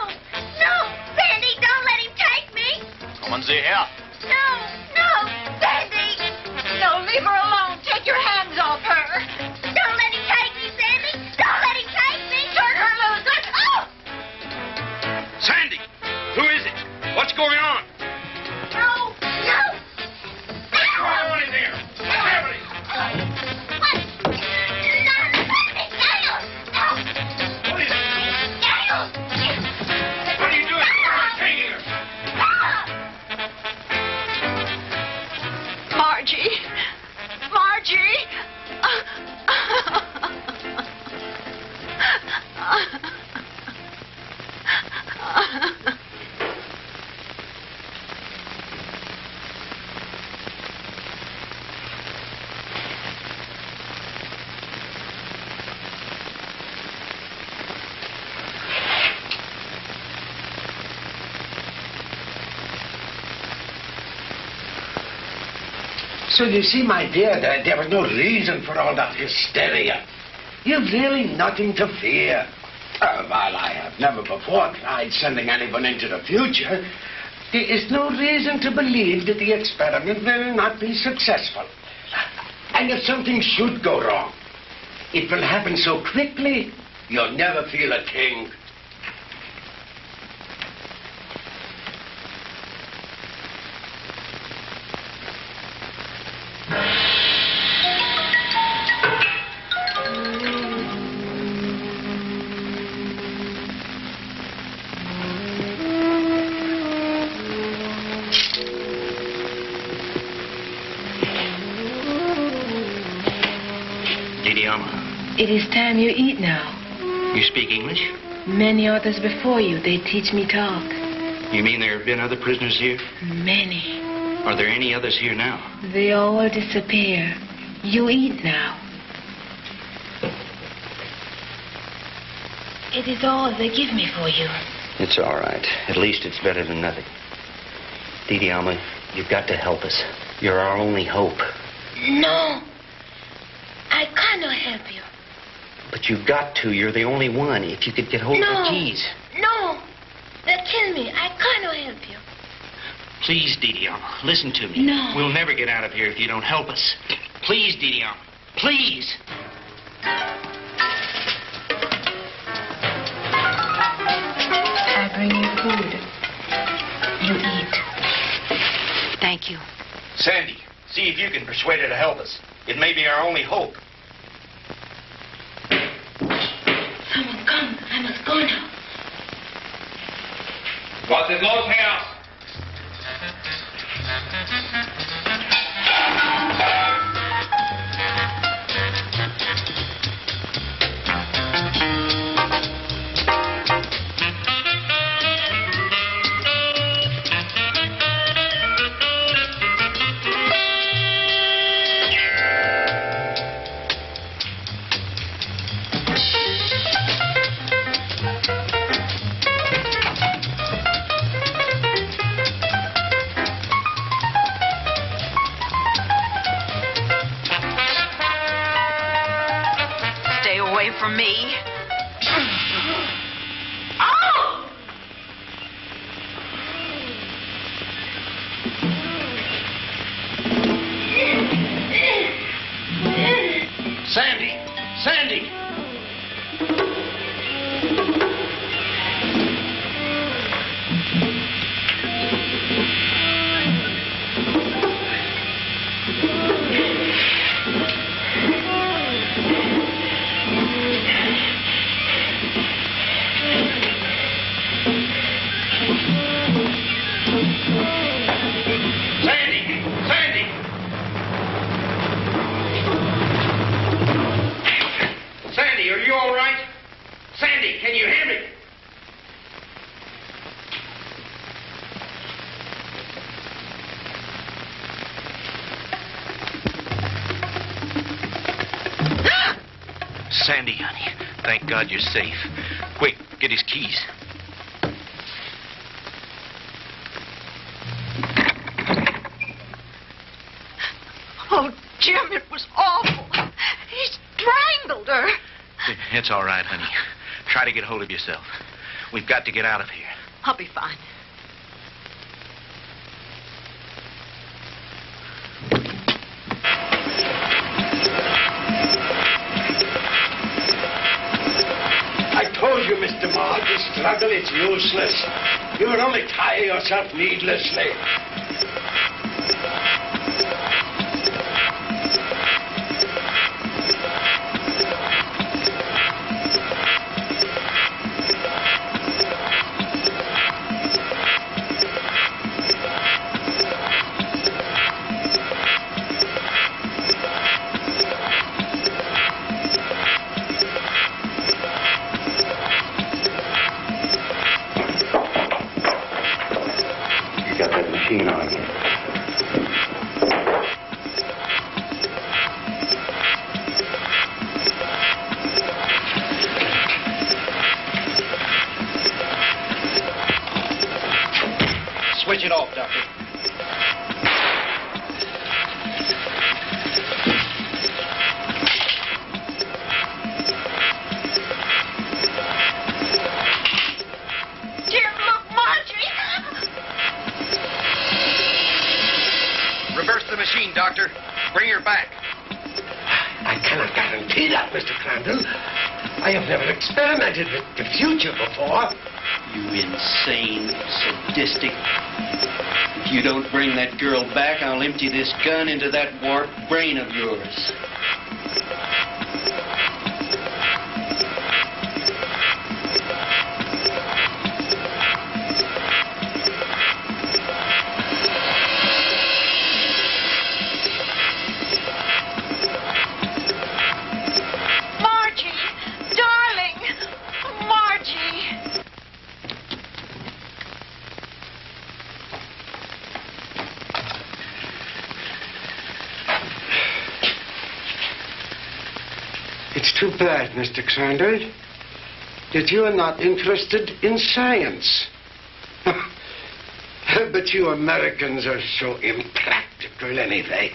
no, Sandy, don't let him take me. Kommen Sie her. No, Sandy. No, leave her alone. Take your hands off her. Don't let him take me, Sandy. Don't let him take me. Turn her loose. Oh! Sandy, who is it? What's going on? No. What's going on in there? What's happening? Margie! So you see, my dear, there was no reason for all that hysteria. You've really nothing to fear. While I have never before tried sending anyone into the future, there is no reason to believe that the experiment will not be successful. And if something should go wrong, it will happen so quickly, you'll never feel a thing. It is time you eat now. You speak English? Many others before you, they teach me talk. You mean there have been other prisoners here? Many. Are there any others here now? They all disappear. You eat now. It is all they give me for you. It's all right. At least it's better than nothing. Didi Alma, you've got to help us. You're our only hope. No. I cannot help you. But you've got to. You're the only one. If you could get hold of the keys. No. They'll kill me. I cannot help you. Please, Didi Alma, listen to me. No. We'll never get out of here if you don't help us. Please, Didi Alma. Please. I bring you food. You eat. Thank you. Sandy, see if you can persuade her to help us. It may be our only hope. Someone come. I must go now. Was it los house? From me. Oh! Sandy! Sandy! Can you hear me? Sandy, honey, thank God you're safe. Quick, get his keys. Oh, Jim, it was awful. He strangled her. It's all right, honey. Try to get hold of yourself. We've got to get out of here. I'll be fine. I told you, Mr. Maud, the struggle is useless. You will only tire yourself needlessly. Switch it off, Doctor. her back. I cannot guarantee that, Mr. Crandall. I have never experimented with the future before. You insane, sadistic. If you don't bring that girl back, I'll empty this gun into that warped brain of yours. It's too bad, Mr. Crandall, that you are not interested in science. But you Americans are so impractical anyway.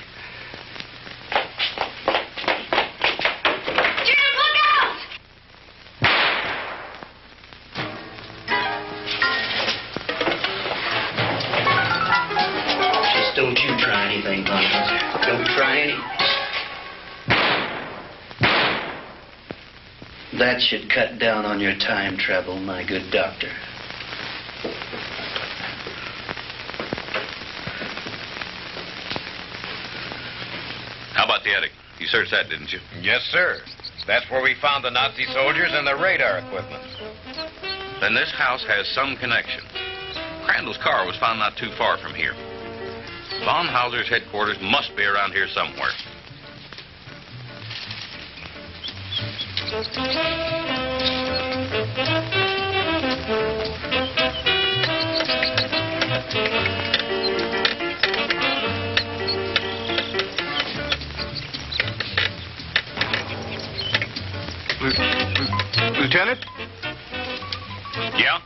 Jim, look out! Just don't you try anything, Bonhauser. Don't try anything. That should cut down on your time travel, my good doctor. How about the attic? You searched that, didn't you? Yes, sir. That's where we found the Nazi soldiers and their radar equipment. Then this house has some connection. Crandall's car was found not too far from here. Von Hauser's headquarters must be around here somewhere. Lieutenant? Yeah?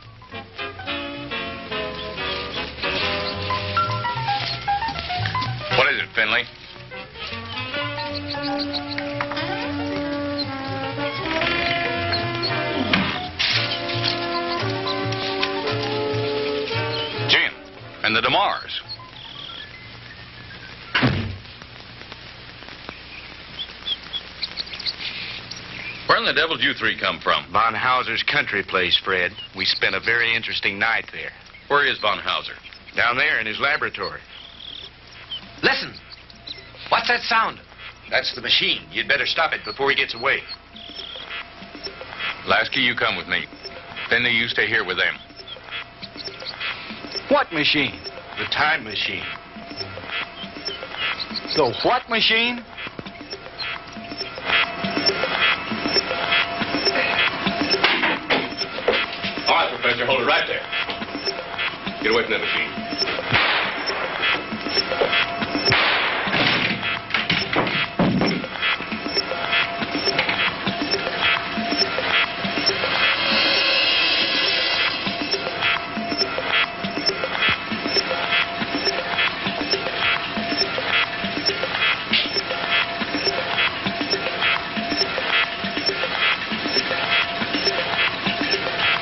What is it, Finley? Jim, and the DeMars. Where in the devil did you three come from? Von Hauser's country place, Fred. We spent a very interesting night there. Where is Von Hauser? Down there in his laboratory. Listen. What's that sound? That's the machine. You'd better stop it before he gets away. Lasky, you come with me. Finley, you stay here with them. What machine? The time machine. The what machine? All right, Professor, hold it right there. Get away from that machine.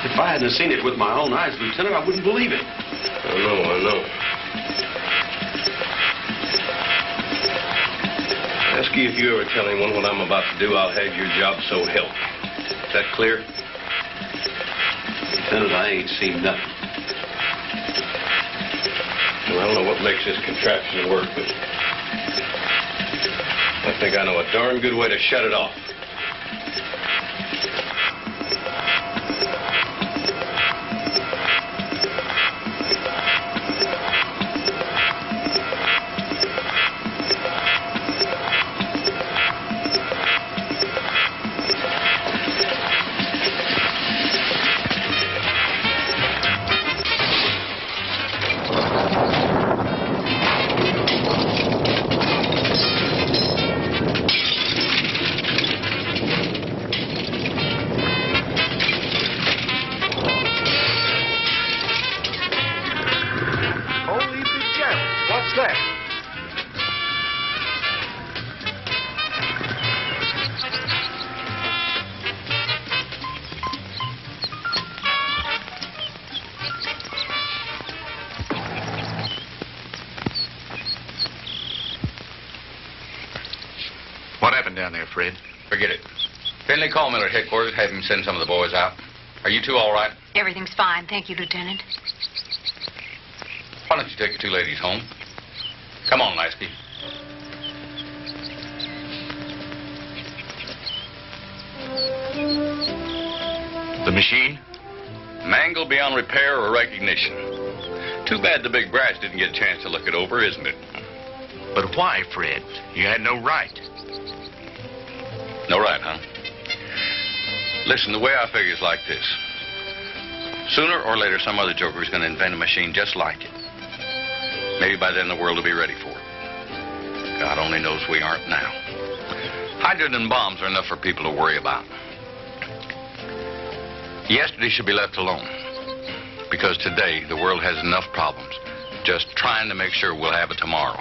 If I hadn't seen it with my own eyes, Lieutenant, I wouldn't believe it. I know. Ask you if you ever tell anyone what I'm about to do, I'll have your job, so help me. Is that clear? Lieutenant, I ain't seen nothing. Well, I don't know what makes this contraption work, but I think I know a darn good way to shut it off. down there, Fred. Forget it. Finley, call Miller at headquarters. Have him send some of the boys out. Are you two all right? Everything's fine. Thank you, Lieutenant. Why don't you take the two ladies home? Come on, Lasky. The machine? Mangled beyond repair or recognition. Too bad the big brass didn't get a chance to look it over, isn't it? But why, Fred? You had no right. No right, huh? Listen, the way I figure is like this. Sooner or later, some other joker is going to invent a machine just like it. Maybe by then the world will be ready for it. God only knows we aren't now. Hydrogen bombs are enough for people to worry about. Yesterday should be left alone. Because today, the world has enough problems just trying to make sure we'll have it tomorrow.